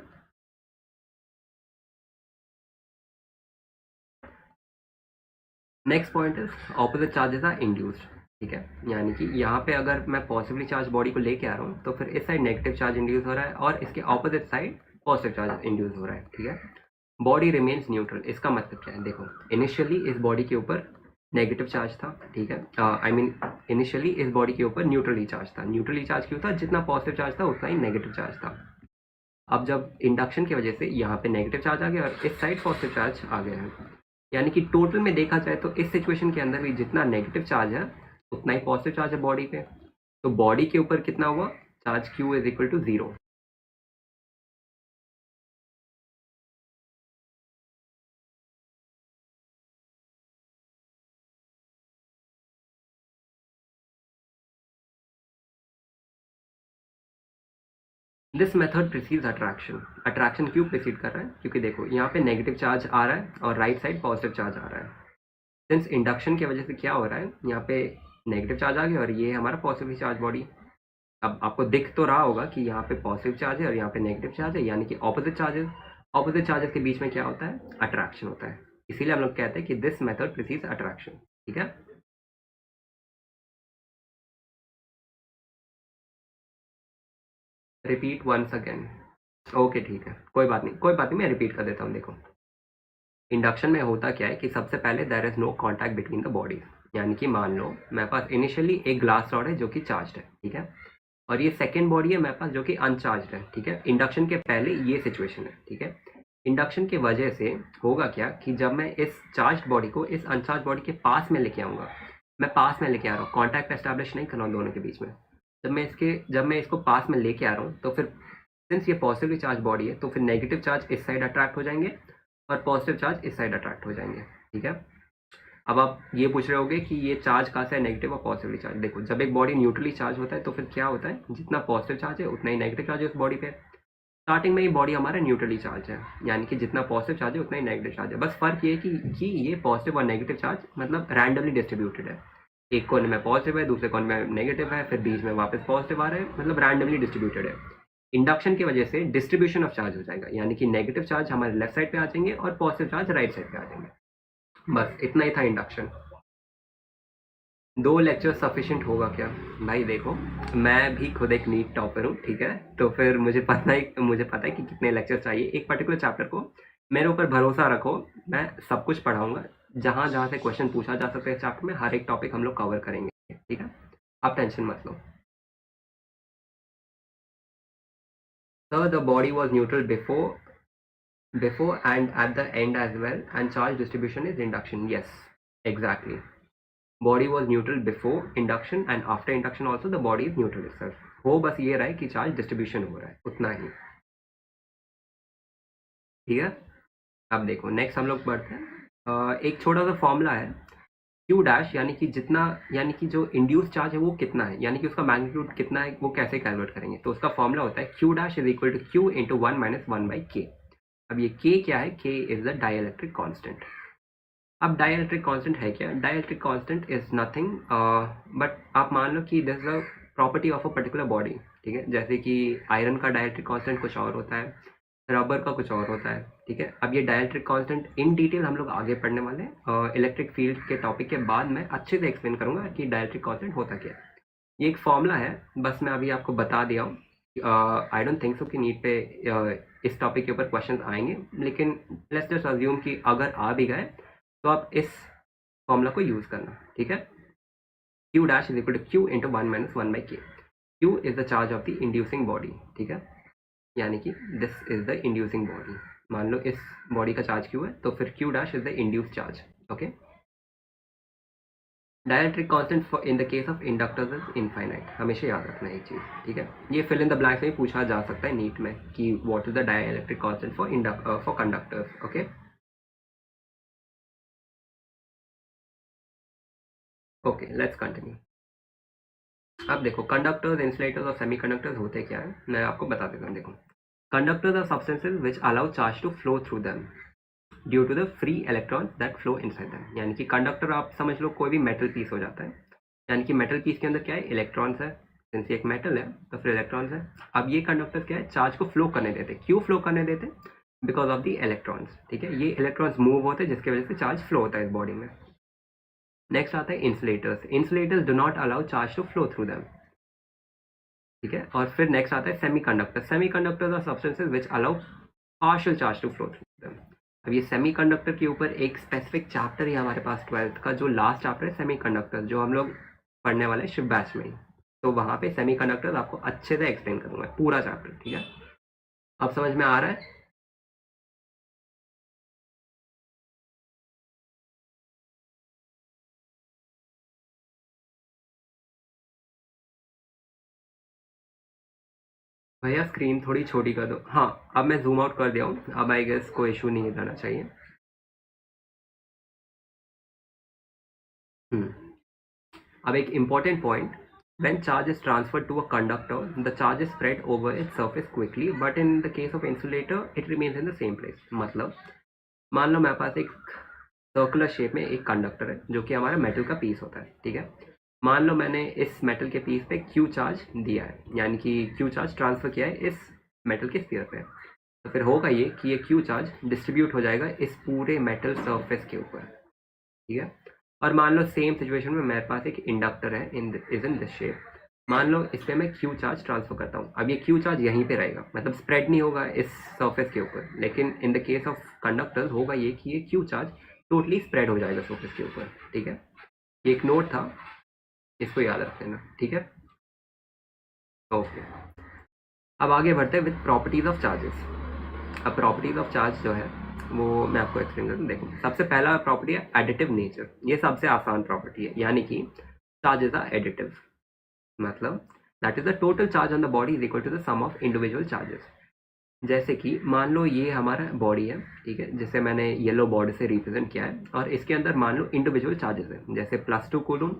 Next point is opposite charges are induced, ठीक है। यानी कि यहाँ पे अगर मैं पॉजिटिवली चार्ज बॉडी को लेके आ रहा हूँ तो फिर इस साइड नेगेटिव चार्ज इंड्यूस हो रहा है और इसके opposite side positive charge induce हो रहा है, ठीक है। बॉडी रिमेन्स न्यूट्रल, इसका मतलब क्या है? देखो, इनिशियली इस बॉडी के ऊपर नेगेटिव चार्ज था, ठीक है। आई मीन इनिशियली इस बॉडी के ऊपर न्यूट्रली चार्ज था। न्यूट्रली चार्ज क्यों था? जितना पॉजिटिव चार्ज था उतना ही नेगेटिव चार्ज था। अब जब इंडक्शन की वजह से यहाँ पे नेगेटिव चार्ज आ गया और इस साइड पॉजिटिव चार्ज आ गया है, यानी कि टोटल में देखा जाए तो इस सिचुएशन के अंदर भी जितना नेगेटिव चार्ज है उतना ही पॉजिटिव चार्ज है बॉडी पे। तो बॉडी के ऊपर कितना हुआ charge? Q=0। This method precedes attraction. Attraction क्यों प्रिसीड कर रहा है? क्योंकि देखो यहाँ पे नेगेटिव चार्ज आ रहा है और राइट साइड पॉजिटिव चार्ज आ रहा है। सिंस इंडक्शन की वजह से क्या हो रहा है, यहाँ पे नेगेटिव चार्ज आ गया और ये हमारा पॉजिटिव चार्ज बॉडी। अब आपको दिख तो रहा होगा कि यहाँ पे पॉजिटिव चार्ज है और यहाँ पे नेगेटिव चार्ज है, यानी कि ऑपोजिट चार्जेस। ऑपोजिट चार्जेस के बीच में क्या होता है? अट्रैक्शन होता है। इसीलिए हम लोग कहते हैं कि दिस मेथड प्रिसीज अट्रैक्शन। ठीक है, रिपीट वंस अगेन। ओके ठीक है, कोई बात नहीं, कोई बात नहीं, मैं रिपीट कर देता हूँ। देखो, इंडक्शन में होता क्या है कि सबसे पहले there is no contact between the bodies. यानी कि मान लो मेरे पास इनिशियली एक ग्लास रॉड है जो कि चार्ज है, ठीक है, और ये सेकेंड बॉडी है मेरे पास जो कि अनचार्ज है। ठीक है, इंडक्शन के पहले ये सिचुएशन है। ठीक है, इंडक्शन की वजह से होगा क्या कि जब मैं इस चार्ज बॉडी को इस अनचार्ज बॉडी के पास में लेके आऊँगा, मैं पास में लेके आ रहा हूँ, कॉन्टैक्ट एस्टैब्लिश नहीं कर रहा हूँ दोनों के बीच में। जब मैं इसको पास में लेके आ रहा हूँ तो फिर सिंस ये पॉजिटिवली चार्ज बॉडी है तो फिर नेगेटिव चार्ज इस साइड अट्रैक्ट हो जाएंगे और पॉजिटिव चार्ज इस साइड अट्रैक्ट हो जाएंगे। ठीक है, अब आप ये पूछ रहे होगे कि ये चार्ज कहाँ से है, नेगेटिव और पॉजिटिवली चार्ज। देखो, जब एक बॉडी न्यूट्रली चार्ज होता है तो फिर क्या होता है, जितना पॉजिटिव चार्ज है उतना ही नेगेटिव चार्ज है उस बॉडी पे। स्टार्टिंग में ही बॉडी हमारा न्यूट्रली चार्ज है, यानी कि जितना पॉजिटिव चार्ज है उतना ही नेगेटिव चार्ज है। बस फर्क ये कि ये पॉजिटिव और नेगेटिव चार्ज मतलब रैंडमली डिस्ट्रीब्यूटेड है। एक कोने में पॉजिटिव है, दूसरे कोने में नेगेटिव है, फिर बीच में वापस पॉजिटिव आ रहा है, मतलब रैंडमली डिस्ट्रीब्यूटेड है। इंडक्शन की वजह से डिस्ट्रीब्यूशन ऑफ चार्ज हो जाएगा, यानी कि नेगेटिव चार्ज हमारे लेफ्ट साइड पे आ जाएंगे और पॉजिटिव चार्ज राइट साइड पे आ जाएंगे। बस इतना ही था इंडक्शन। 2 लेक्चर सफिशिएंट होगा क्या? भाई देखो, मैं भी खुद एक नीट टॉपर हूँ, ठीक है, तो फिर मुझे पता है कि कितने लेक्चर चाहिए एक पर्टिकुलर चैप्टर को। मेरे ऊपर भरोसा रखो, मैं सब कुछ पढ़ाऊंगा। जहाँ जहाँ से क्वेश्चन पूछा जा सकता है चैप्टर में, हर एक टॉपिक हम लोग कवर करेंगे। ठीक है, आप टेंशन मत लो। So the body was neutral before and at the end as well, and charge distribution is induction. Yes, exactly. Body was neutral before induction and after induction also the body is neutral itself. हो बस ये रहा है कि charge distribution हो रहा है, उतना ही। ठीक है, अब देखो नेक्स्ट हम लोग बढ़ते हैं। एक छोटा सा फॉर्मूला है क्यू डैश, यानी कि जितना, यानी कि जो इंड्यूस चार्ज है वो कितना है, यानी कि उसका मैग्नीट्यूड कितना है, वो कैसे कैलकुलेट करेंगे। तो उसका फॉर्मूला होता है Q dash is equal to Q into 1 minus 1 by K. अब ये के क्या है? K is the dielectric constant. अब डाइलेक्ट्रिक कांस्टेंट है क्या? Dielectric constant is nothing but आप मान लो कि this is a property of a particular body. ठीक है, जैसे कि आयरन का डाइलेक्ट्रिक कांस्टेंट कुछ और होता है, रबर का कुछ और होता है। ठीक है, अब ये डाइलेक्ट्रिक कांस्टेंट इन डिटेल हम लोग आगे पढ़ने वाले हैं। इलेक्ट्रिक फील्ड के टॉपिक के बाद मैं अच्छे से एक्सप्लेन करूंगा कि डाइलेक्ट्रिक कांस्टेंट होता क्या है। ये एक फॉर्मूला है, बस मैं अभी आपको बता दिया हूँ। आई डोंट थिंक सो कि नीट पे इस टॉपिक के ऊपर क्वेश्चंस आएंगे, लेकिन लेट्स जस्ट अज्यूम कि अगर आ भी गए तो आप इस फॉर्मूला को यूज़ करना। ठीक है, Q dash is equal to Q into 1 minus 1 by K. Q is the charge of the inducing body. ठीक है, यानी कि this is the inducing body. मान लो इस बॉडी का चार्ज क्यू है तो फिर Q dash is the induce charge. Okay, dielectric constant in the case of inductors is infinite. हमेशा याद रखना है एक चीज़। ठीक है, ये फिल इन द ब्लैंक्स में पूछा जा सकता है नीट में कि what is the dielectric constant for conductors. Okay, okay, let's continue. अब देखो, कंडक्टर्स, इंसुलेटर्स और सेमीकंडक्टर्स होते क्या है, मैं आपको बता देता हूँ। देखो, conductors are substances which allow charge to flow through them due to the free electrons that flow inside them. यानी कि कंडक्टर आप समझ लो कोई भी मेटल पीस हो जाता है, यानी कि मेटल पीस के अंदर क्या है? इलेक्ट्रॉन्स है। सिंस ये एक मेटल है तो फिर इलेक्ट्रॉन्स है। अब ये कंडक्टर क्या है? चार्ज को फ्लो करने देते। क्यों फ्लो करने देते? Because of the electrons. ठीक है, ये इलेक्ट्रॉन्स मूव होते हैं जिसकी वजह से चार्ज फ्लो होता है इस बॉडी में। नेक्स्ट आता है insulators. Insulators do not allow charge to flow through them. ठीक है, और फिर नेक्स्ट आता है semiconductor. Semiconductors are substances which allow partial charge to flow through them. अब ये सेमीकंडक्टर के ऊपर एक स्पेसिफिक चैप्टर है हमारे पास 12th का, जो लास्ट चैप्टर है सेमीकंडक्टर, जो हम लोग पढ़ने वाले हैं शिप बैच में। तो वहाँ पे सेमीकंडक्टर आपको अच्छे से एक्सप्लेन करूँगा पूरा चैप्टर। ठीक है, अब समझ में आ रहा है? भैया स्क्रीन थोड़ी छोटी कर दो। हाँ, अब मैं जूम आउट कर दिया हूँ, अब आई गेस कोई इशू नहीं रहना चाहिए। अब एक important point, when charge is transferred to a conductor, the charge is spread over its surface quickly, but in the case of insulator, it remains in the same place. मतलब मान लो मेरे पास एक सर्कुलर शेप में एक conductor है जो कि हमारा मेटल का पीस होता है। ठीक है, मान लो मैंने इस मेटल के पीस पे क्यू चार्ज दिया है, यानी कि क्यू चार्ज ट्रांसफ़र किया है इस मेटल के स्फीयर पे, तो फिर होगा ये कि ये क्यू चार्ज डिस्ट्रीब्यूट हो जाएगा इस पूरे मेटल सरफेस के ऊपर, ठीक है। और मान लो सेम सिचुएशन में मेरे पास एक इंडक्टर है इज इन दिस शेप। मान लो इस पे मैं क्यू चार्ज ट्रांसफर करता हूँ। अब ये क्यू चार्ज यहीं पे रहेगा, मतलब स्प्रेड नहीं होगा इस सरफेस के ऊपर, लेकिन इन द केस ऑफ कंडक्टर्स होगा ये कि ये क्यू चार्ज टोटली स्प्रेड हो जाएगा सरफेस के ऊपर, ठीक है। ये एक नोट था, इसको याद रख लेना, ठीक है। ओके, अब आगे बढ़ते हैं विद प्रॉपर्टीज ऑफ चार्जेस। अब प्रॉपर्टीज ऑफ चार्ज जो है वो मैं आपको एक्सप्लेन करता हूँ। देखो, सबसे पहला प्रॉपर्टी है एडिटिव नेचर। ये सबसे आसान प्रॉपर्टी है, यानी कि चार्जेस आर एडिटिव, मतलब that is the total charge on the body is equal to the sum of individual charges. जैसे कि मान लो ये हमारा बॉडी है, ठीक है, जिसे मैंने येलो बॉर्ड से रिप्रेजेंट किया है, और इसके अंदर मान लो इंडिविजुअल चार्जेस है, जैसे +2 कूलम,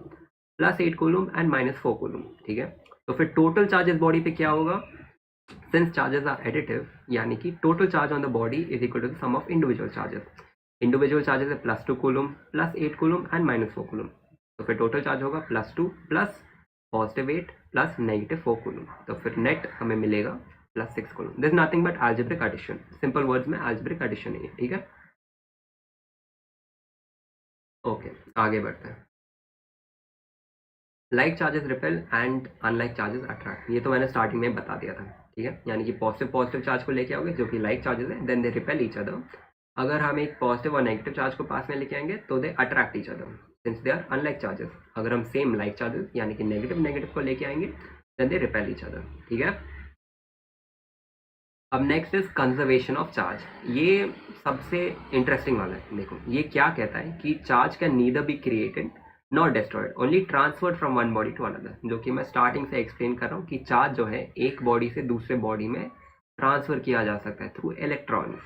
+8 कूलम एंड -4 कूलम, ठीक है। तो फिर टोटल चार्जेस बॉडी पे क्या होगा? Since charges are additive, यानी कि total charge on the body is equal to the sum of individual charges. Individual charges है +2 कूलम, +8 कूलम एंड -4 कूलम। तो फिर टोटल चार्ज होगा +2 प्लस +8 प्लस -4 कूलम। तो फिर नेट हमें मिलेगा +6 coulomb. This nothing but algebraic addition. Simple words में algebraic addition है, ठीक है। ओके, आगे बढ़ते हैं। Like charges repel and unlike charges attract. ये तो मैंने स्टार्टिंग में बता दिया था, ठीक है। यानी कि पॉजिटिव चार्ज को लेके आओगे जो कि लाइक चार्जेस है, then they repel each other. अगर हम एक पॉजिटिव और नेगेटिव चार्ज को पास में लेके आएंगे तो they attract each other, since they are unlike charges. अगर हम सेम लाइक चार्जेस यानी कि नेगेटिव को लेके आएंगे then they repel each other, ठीक है। अब next is conservation of charge. ये सबसे इंटरेस्टिंग वाला है। देखो, ये क्या कहता है कि charge can neither be created not destroyed, only transferred from one body to another. जो कि मैं स्टार्टिंग से एक्सप्लेन कर रहा हूँ कि चार्ज जो है एक बॉडी से दूसरे बॉडी में ट्रांसफर किया जा सकता है थ्रू इलेक्ट्रॉन्स।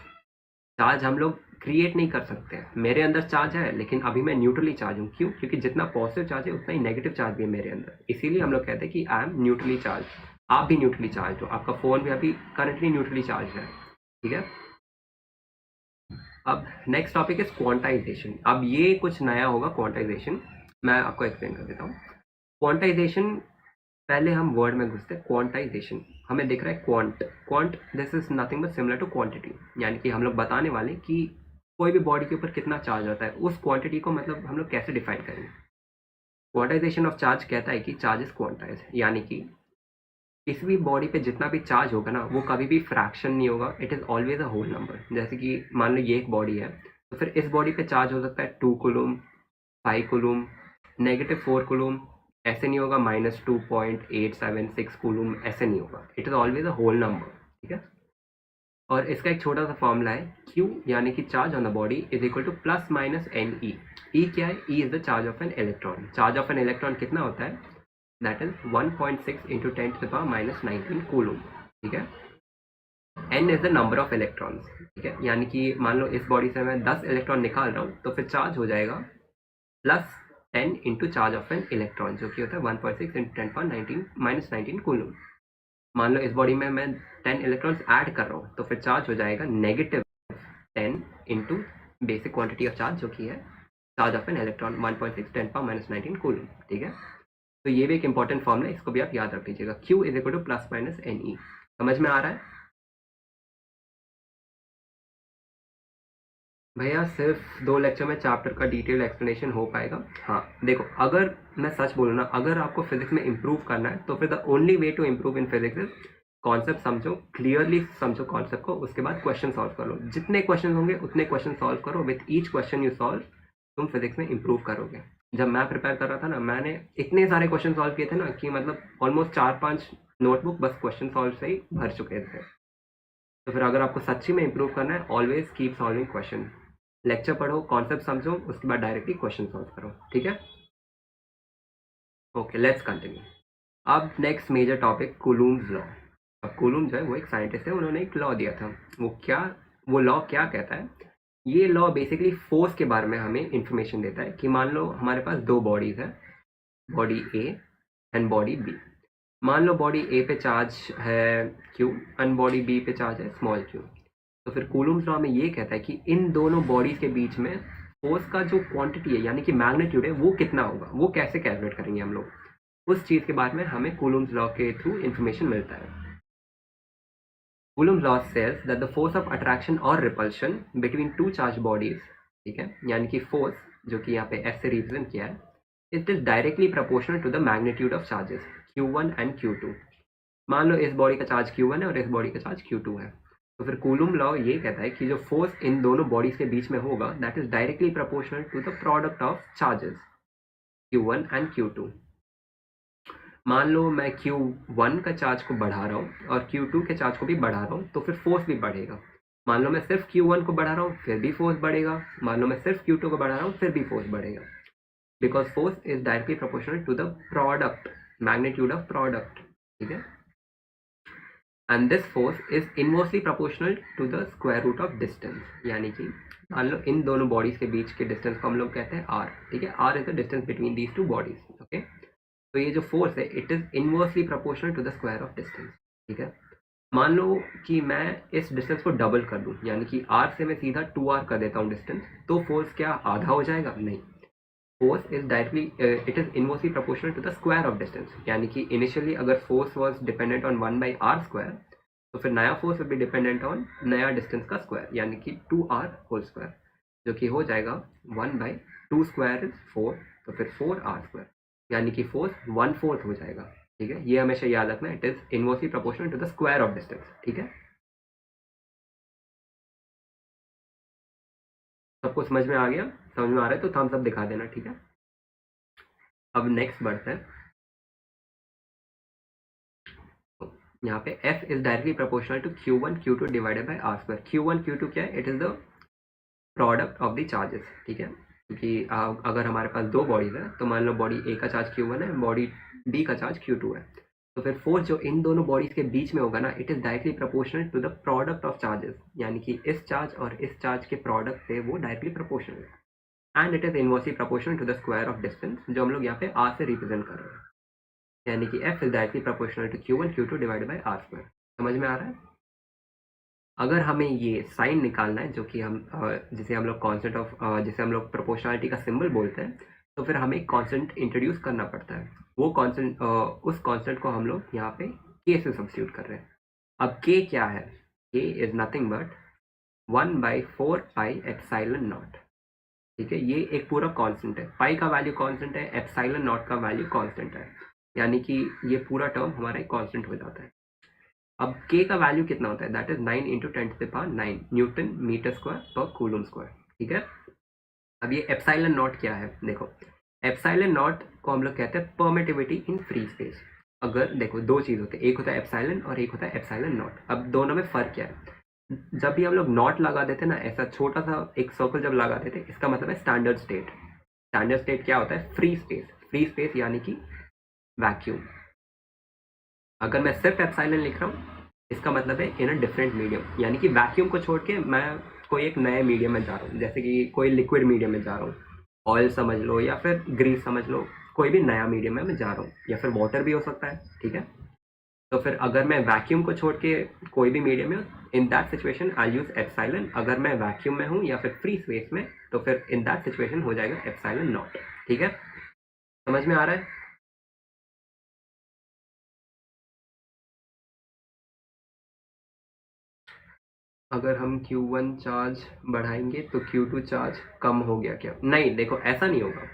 चार्ज हम लोग क्रिएट नहीं कर सकते हैं। मेरे अंदर चार्ज है लेकिन अभी मैं न्यूट्रली चार्ज हूँ। क्यों? क्योंकि जितना पॉजिटिव चार्ज है उतना ही नेगेटिव चार्ज भी है मेरे अंदर। इसीलिए हम लोग कहते हैं कि आई एम न्यूट्रली चार्ज। आप भी न्यूट्रली चार्ज हो, आपका फ़ोन भी अभी करंटली न्यूट्रली चार्ज है, ठीक है। अब नेक्स्ट टॉपिक इज क्वांटाइजेशन। अब ये कुछ नया होगा, क्वांटाइजेशन मैं आपको एक्सप्लेन कर देता हूँ। क्वांटाइजेशन, पहले हम वर्ड में घुसते हैं। क्वांटाइजेशन हमें दिख रहा है quant, this is nothing but similar to quantity. यानी कि हम लोग बताने वाले कि कोई भी बॉडी के ऊपर कितना चार्ज होता है, उस क्वांटिटी को मतलब हम लोग कैसे डिफाइन करेंगे। क्वांटाइजेशन ऑफ चार्ज कहता है कि चार्ज इज क्वांटाइज, यानी कि किसी भी बॉडी पे जितना भी चार्ज होगा ना वो कभी भी फ्रैक्शन नहीं होगा, it is always a whole number. जैसे कि मान लो ये एक बॉडी है, तो फिर इस बॉडी पे चार्ज हो सकता है 2 कूलम, 5 कूलम, -4 कूलम, ऐसे नहीं होगा -2.876 कूलम, ऐसे नहीं होगा। It is always a whole number, ठीक है। और इसका एक छोटा सा फॉर्मूला है Q, यानी कि charge on the body is equal to +-NE। E क्या है? E is the charge of an electron. Charge of an electron कितना होता है? दैट इज 1.6 × 10⁻⁻19 कूलम, ठीक है। N is the number of electrons, ठीक है। यानी कि मान लो इस बॉडी से मैं 10 इलेक्ट्रॉन निकाल रहा हूँ, तो फिर चार्ज हो जाएगा +10 × चार्ज ऑफ एन इलेक्ट्रॉन, जो कि होता है 1.6 × 10⁻⁻19 कूलम। मान लो इस बॉडी में मैं 10 इलेक्ट्रॉन्स ऐड कर रहा हूँ, तो फिर चार्ज हो जाएगा -10 × बेसिक क्वांटिटी ऑफ चार्ज, जो कि है charge of an electron 1.6 × 10⁻19 coulomb, ठीक है। तो ये भी एक इंपॉर्टेंट फॉर्मूला है, इसको भी आप याद रख लीजिएगा। Q is equal to +-NE। समझ में आ रहा है भैया? सिर्फ 2 लेक्चर में चैप्टर का डिटेल एक्सप्लेनेशन हो पाएगा। हाँ देखो, अगर मैं सच बोलूँ ना, अगर आपको फिजिक्स में इम्प्रूव करना है तो फिर the only way to improve in physics is concept समझो, क्लियरली समझो कॉन्सेप्ट को, उसके बाद क्वेश्चन सॉल्व कर लो। जितने क्वेश्चन होंगे उतने क्वेश्चन सॉल्व करो। With each question you solve तुम फिजिक्स में इम्प्रूव करोगे। जब मैं प्रिपेयर कर रहा था ना, मैंने इतने सारे क्वेश्चन सॉल्व किए थे ना कि मतलब ऑलमोस्ट 4-5 नोटबुक बस क्वेश्चन सॉल्व से ही भर चुके थे। तो फिर अगर आपको सच्ची में इम्प्रूव करना है, always keep solving question. Lecture पढ़ो, कॉन्सेप्ट समझो, उसके बाद डायरेक्टली क्वेश्चन सॉल्व करो, ठीक है। Okay, let's continue. अब next major topic Coulomb's law. अब कूलम जो है वो एक साइंटिस्ट है, उन्होंने एक लॉ दिया था। वो लॉ क्या कहता है? ये लॉ बेसिकली फोर्स के बारे में हमें इंफॉर्मेशन देता है कि मान लो हमारे पास 2 बॉडीज है, body A and body B. मान लो बॉडी ए पे चार्ज है Q एंड बॉडी बी पे चार्ज है स्मॉल q। तो फिर कूलम्स लॉ में ये कहता है कि इन दोनों बॉडीज के बीच में फोर्स का जो क्वांटिटी है यानी कि मैग्नीट्यूड है वो कितना होगा, वो कैसे कैलकुलेट करेंगे हम लोग, उस चीज़ के बारे में हमें कूलम्स लॉ के थ्रू इन्फॉर्मेशन मिलता है। Coulomb's law says that the force of attraction और repulsion between two charge bodies, ठीक है, यानी कि फोर्स जो कि यहाँ पे एस से रिप्रेजेंट किया है, it is directly proportional to the magnitude of charges Q1 and Q2। मान लो इस बॉडी का चार्ज Q1 है और इस बॉडी का चार्ज Q2 है, तो फिर कूलम लॉ ये कहता है कि जो फोर्स इन दोनों बॉडीज के बीच में होगा that is directly proportional to the product of charges Q1 and Q2। मान लो मैं Q1 का चार्ज को बढ़ा रहा हूँ और Q2 के चार्ज को भी बढ़ा रहा हूँ, तो फिर फोर्स भी बढ़ेगा। मान लो मैं सिर्फ Q1 को बढ़ा रहा हूँ फिर भी फोर्स बढ़ेगा, मान लो मैं सिर्फ Q2 को बढ़ा रहा हूँ फिर भी फोर्स बढ़ेगा, because force is directly proportional to the product magnitude of product, ठीक है। And this force is inversely proportional to the square root of distance, यानी कि मान लो इन दोनों बॉडीज के बीच के डिस्टेंस को हम लोग कहते हैं r, ठीक है। r is the distance between these two bodies, okay. तो ये जो फोर्स है it is inversely proportional to the square of distance, ठीक है। मान लो कि मैं इस डिस्टेंस को डबल कर दूं, यानी कि r से मैं सीधा 2r कर देता हूँ डिस्टेंस, तो फोर्स क्या आधा हो जाएगा? नहीं, force is directly it is inversely proportional to the square of distance, यानी कि इनिशियली अगर force was dependent on 1/r square, तो फिर नया force will be dependent on नया डिस्टेंस का स्क्वायर, यानी कि 2r होल स्क्वायर, जो कि हो जाएगा 1/2 स्क्वायर इज 4, तो फिर 4r स्क्वायर, यानी कि फोर्स 1/4 हो जाएगा, ठीक है। ये हमेशा याद रखना, it is inversely proportional to the square of distance, ठीक है। सबको समझ में आ गया? समझ में आ रहा है तो थम्स अप दिखा देना, ठीक है। अब नेक्स्ट बढ़ते हैं, यहाँ पे F is directly proportional to Q1 Q2 divided by R square. Q1 Q2 क्या है? It is the product of the charges, ठीक है। क्योंकि अगर हमारे पास दो बॉडीज है तो मान लो बॉडी ए का चार्ज Q1 है, बॉडी बी का चार्ज Q2 है, तो फिर फोर्स जो इन दोनों बॉडीज के बीच में होगा ना, it is directly proportional to the product of charges, यानी कि इस चार्ज और इस चार्ज के प्रोडक्ट से वो डायरेक्टली प्रोपोर्शनल है। And it is inversely proportional to the square of distance, जो हम लोग यहाँ पे R से रिप्रेजेंट कर रहे हैं, यानी कि F is directly proportional to Q1 Q2 divided by R square. समझ में आ रहा है? अगर हमें ये साइन निकालना है जो कि हम जिसे हम लोग कॉन्सेंट ऑफ जिसे हम लोग प्रोपोर्शनलिटी का सिंबल बोलते हैं, तो फिर हमें कॉन्सेंट इंट्रोड्यूस करना पड़ता है। वो कॉन्सेंट उस कॉन्सेंट को हम लोग यहाँ पे k से सब्स्टिट्यूट कर रहे हैं। अब k क्या है? k is nothing but 1/4 pi epsilon not, ठीक है। ये एक पूरा कांस्टेंट है, पाई का वैल्यू कांस्टेंट है, एप्सिलॉन नॉट का वैल्यू कांस्टेंट है, यानी कि ये पूरा टर्म हमारा एक कांस्टेंट हो जाता है। अब k का वैल्यू कितना होता है? That is 9 × 10⁹ newton metre square पर कूलम स्क्वायर, ठीक है। अब ये एप्सिलॉन नॉट क्या है? देखो, एप्सिलॉन नॉट को हम लोग कहते हैं परमिटिविटी इन फ्री स्पेस। अगर देखो दो चीज होते हैं, एक होता है एप्सिलॉन और एक होता है एप्सिलॉन नॉट। अब दोनों में फर्क क्या है? जब भी हम लोग नॉट लगा देते हैं ना, ऐसा छोटा सा एक सर्कल जब लगा देते हैं, इसका मतलब है स्टैंडर्ड स्टेट। स्टैंडर्ड स्टेट क्या होता है? Free space. फ्री स्पेस यानी कि वैक्यूम। अगर मैं सिर्फ एप्सिलॉन लिख रहा हूँ, इसका मतलब है इन अ डिफरेंट मीडियम, यानी कि वैक्यूम को छोड़ के मैं कोई एक नए मीडियम में जा रहा हूँ, जैसे कि कोई लिक्विड मीडियम में जा रहा हूँ, ऑयल समझ लो या फिर ग्रीस समझ लो, कोई भी नया मीडियम में मैं जा रहा हूँ, या फिर वाटर भी हो सकता है, ठीक है। तो फिर अगर मैं वैक्यूम को छोड़ के कोई भी मीडियम में, in that situation I use epsilon. अगर मैं वैक्यूम में हूँ या फिर फ्री स्पेस में, तो फिर इन दैट सिचुएशन हो जाएगा एप्सिलॉन नॉट, ठीक है। समझ में आ रहा है? अगर हम Q1 चार्ज बढ़ाएंगे तो Q2 चार्ज कम हो गया क्या? नहीं, देखो ऐसा नहीं होगा।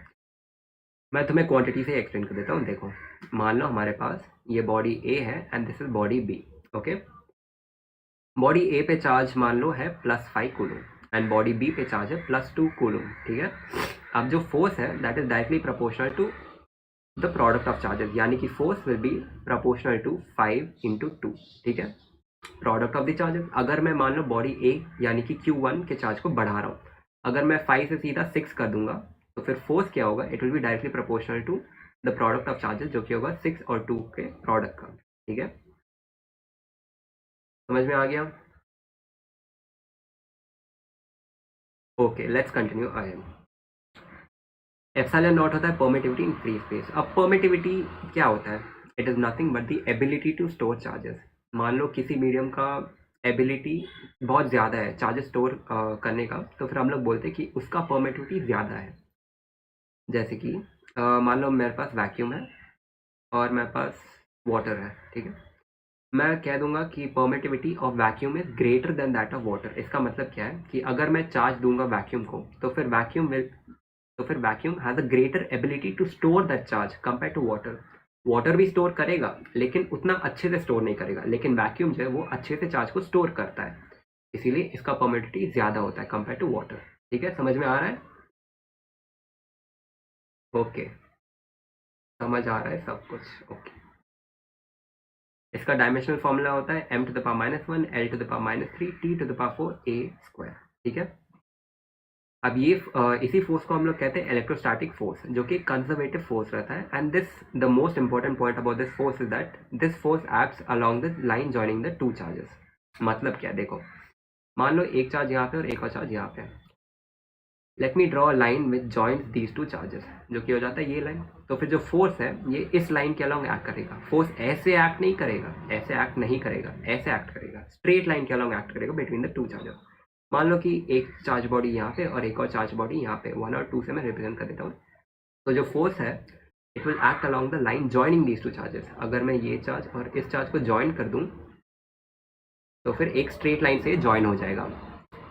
मैं तुम्हें क्वांटिटी से एक्सप्लेन कर देता हूँ। देखो, मान लो हमारे पास ये बॉडी ए है and this is body B, okay. Body A पे चार्ज मान लो है +5 कूलम एंड बॉडी बी पे चार्ज है +2 कूलम, ठीक है। अब जो फोर्स है that is directly proportional to the product of charges, यानी कि force will be proportional to 5 × 2, ठीक है, प्रोडक्ट ऑफ द चार्जेस। अगर मैं मान लो बॉडी ए यानी कि Q1 के चार्ज को बढ़ा रहा हूँ, अगर मैं 5 से सीधा 6 कर दूंगा, तो फिर फोर्स क्या होगा? It will be directly proportional to the product of charges, जो कि होगा 6 और 2 के प्रोडक्ट का, ठीक है। समझ में आ गया? Okay, let's continue again. Epsilon naught होता है परमिटिविटी इन फ्री स्पेस। अब परमिटिविटी क्या होता है? It is nothing but the ability to store charges. मान लो किसी मीडियम का एबिलिटी बहुत ज़्यादा है चार्जेस स्टोर करने का, तो फिर हम लोग बोलते हैं कि उसका परमिटिविटी ज़्यादा है। जैसे कि मान लो मेरे पास वैक्यूम है और मेरे पास वाटर है, ठीक है। मैं कह दूंगा कि permittivity of vacuum is greater than that of water. इसका मतलब क्या है कि अगर मैं चार्ज दूंगा वैक्यूम को, तो फिर vacuum has a greater ability to store that charge compare to water. Water भी स्टोर करेगा लेकिन उतना अच्छे से स्टोर नहीं करेगा, लेकिन वैक्यूम जो है वो अच्छे से चार्ज को स्टोर करता है, इसीलिए इसका परमिटिविटी ज़्यादा होता है कंपेयर टू वाटर। ठीक है, समझ में आ रहा है? ओके, समझ आ रहा है सब कुछ। ओके, इसका डायमेंशनल फॉर्मूला होता है m to the power -1 l to the power -3 t to the power 4 a square. ठीक है, अब ये इसी फोर्स को हम लोग कहते हैं इलेक्ट्रोस्टैटिक फोर्स, जो कि कंजर्वेटिव फोर्स रहता है। And this the most important point about this force is that this force acts along the line joining the two charges. मतलब क्या, देखो मान लो एक चार्ज यहाँ पे और एक और चार्ज यहाँ पे। Let me draw a line which joints these two charges, जो कि हो जाता है ये लाइन। तो फिर जो फोर्स है ये इस लाइन के अलोंग एक्ट करेगा। फोर्स ऐसे एक्ट नहीं करेगा, ऐसे एक्ट नहीं करेगा, ऐसे एक्ट करेगा, स्ट्रेट लाइन के अलोंग एक्ट करेगा बिटवीन द टू चार्जेस। मान लो कि एक चार्ज बॉडी यहाँ पे और एक और चार्ज बॉडी यहाँ पे, 1 और 2 से मैं रिप्रेजेंट कर देता हूँ। तो जो फोर्स है it will act along the line joining these two charges. अगर मैं ये चार्ज और इस चार्ज को ज्वाइन कर दूँ तो फिर एक स्ट्रेट लाइन से ज्वाइन हो जाएगा।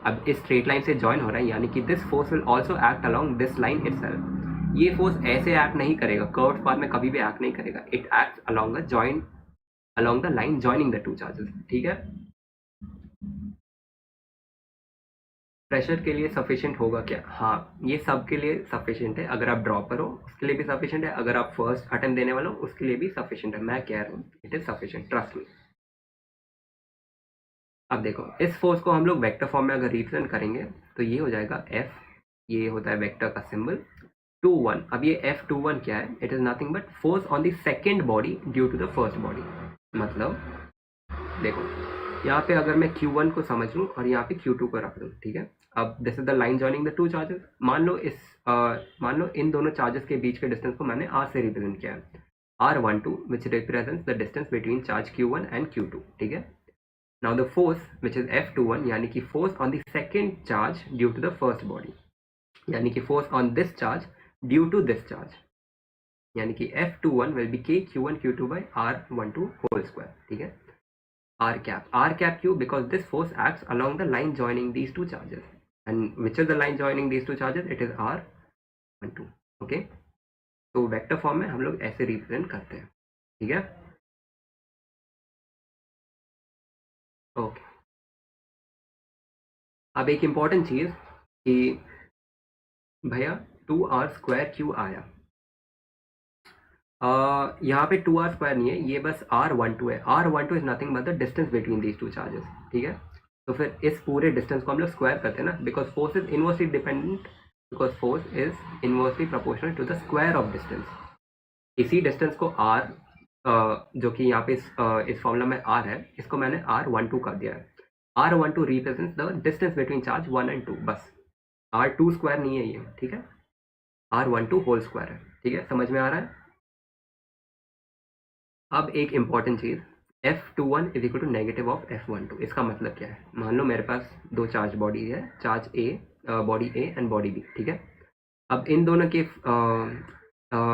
अब इस स्ट्रेट लाइन से ज्वाइन हो रहा है, यानी कि this force will also act along this line itself. ये फोर्स ऐसे एक्ट नहीं करेगा, कर्व्ड पाथ में कभी भी एक्ट नहीं करेगा। It acts along the join along the line joining the two charges. ठीक है, प्रेशर के लिए सफिशिएंट होगा क्या? हाँ, ये सब के लिए सफिशिएंट है। अगर आप ड्रॉपर हो उसके लिए भी सफिशिएंट है, अगर आप फर्स्ट अटेम्प्ट देने वाला हो उसके लिए भी सफिशिएंट है। मैं कह रहा हूँ it is sufficient, trust me. अब देखो, इस फोर्स को हम लोग वेक्टर फॉर्म में अगर रिप्रेजेंट करेंगे तो ये हो जाएगा F, ये होता है वेक्टर का सिंबल 2 1। अब ये F21 क्या है? It is nothing but force on the second body due to the first body. मतलब देखो, यहाँ पे अगर मैं Q1 को समझ लूँ और यहाँ पे Q2 को रख दूँ, ठीक है। अब this is the line joining the two charges. मान लो इन दोनों चार्जेस के बीच के डिस्टेंस को मैंने R से रिप्रेजेंट किया है, R12 which represents the distance between charge Q1 and Q2। ठीक है, now the force which is F21 यानी कि force on the second charge due to the first body, यानी कि force on this charge due to this charge, यानी कि F21 will be K Q1 Q2 by R12 whole square। ठीक है, R cap Q because this force acts along the line joining these two charges, and which is the line joining these two charges? It is R12। Okay, तो vector form में हम लोग ऐसे represent करते हैं। ठीक है, ओके। अब एक इम्पॉर्टेंट चीज़ कि भैया 2r² क्यों आया? यहाँ पे 2r² नहीं है, ये बस R12 है। R12 is nothing but the distance between these two charges. ठीक है, तो फिर इस पूरे डिस्टेंस को हम लोग स्क्वायर करते हैं ना, because force is inversely dependent, because force is inversely proportional to the square of distance. इसी डिस्टेंस को R, जो कि यहाँ पे इस फॉर्मूला में R है, इसको मैंने R12 कर दिया है। R12 represents the distance between charge 1 and 2, बस। R2² नहीं है ये, ठीक है, R12 होल स्क्वायर है। ठीक है, समझ में आ रहा है? अब एक इम्पॉर्टेंट चीज़, F21 is equal to negative of F12। इसका मतलब क्या है? मान लो मेरे पास दो चार्ज बॉडी है, charge A, body A and body B। ठीक है, अब इन दोनों के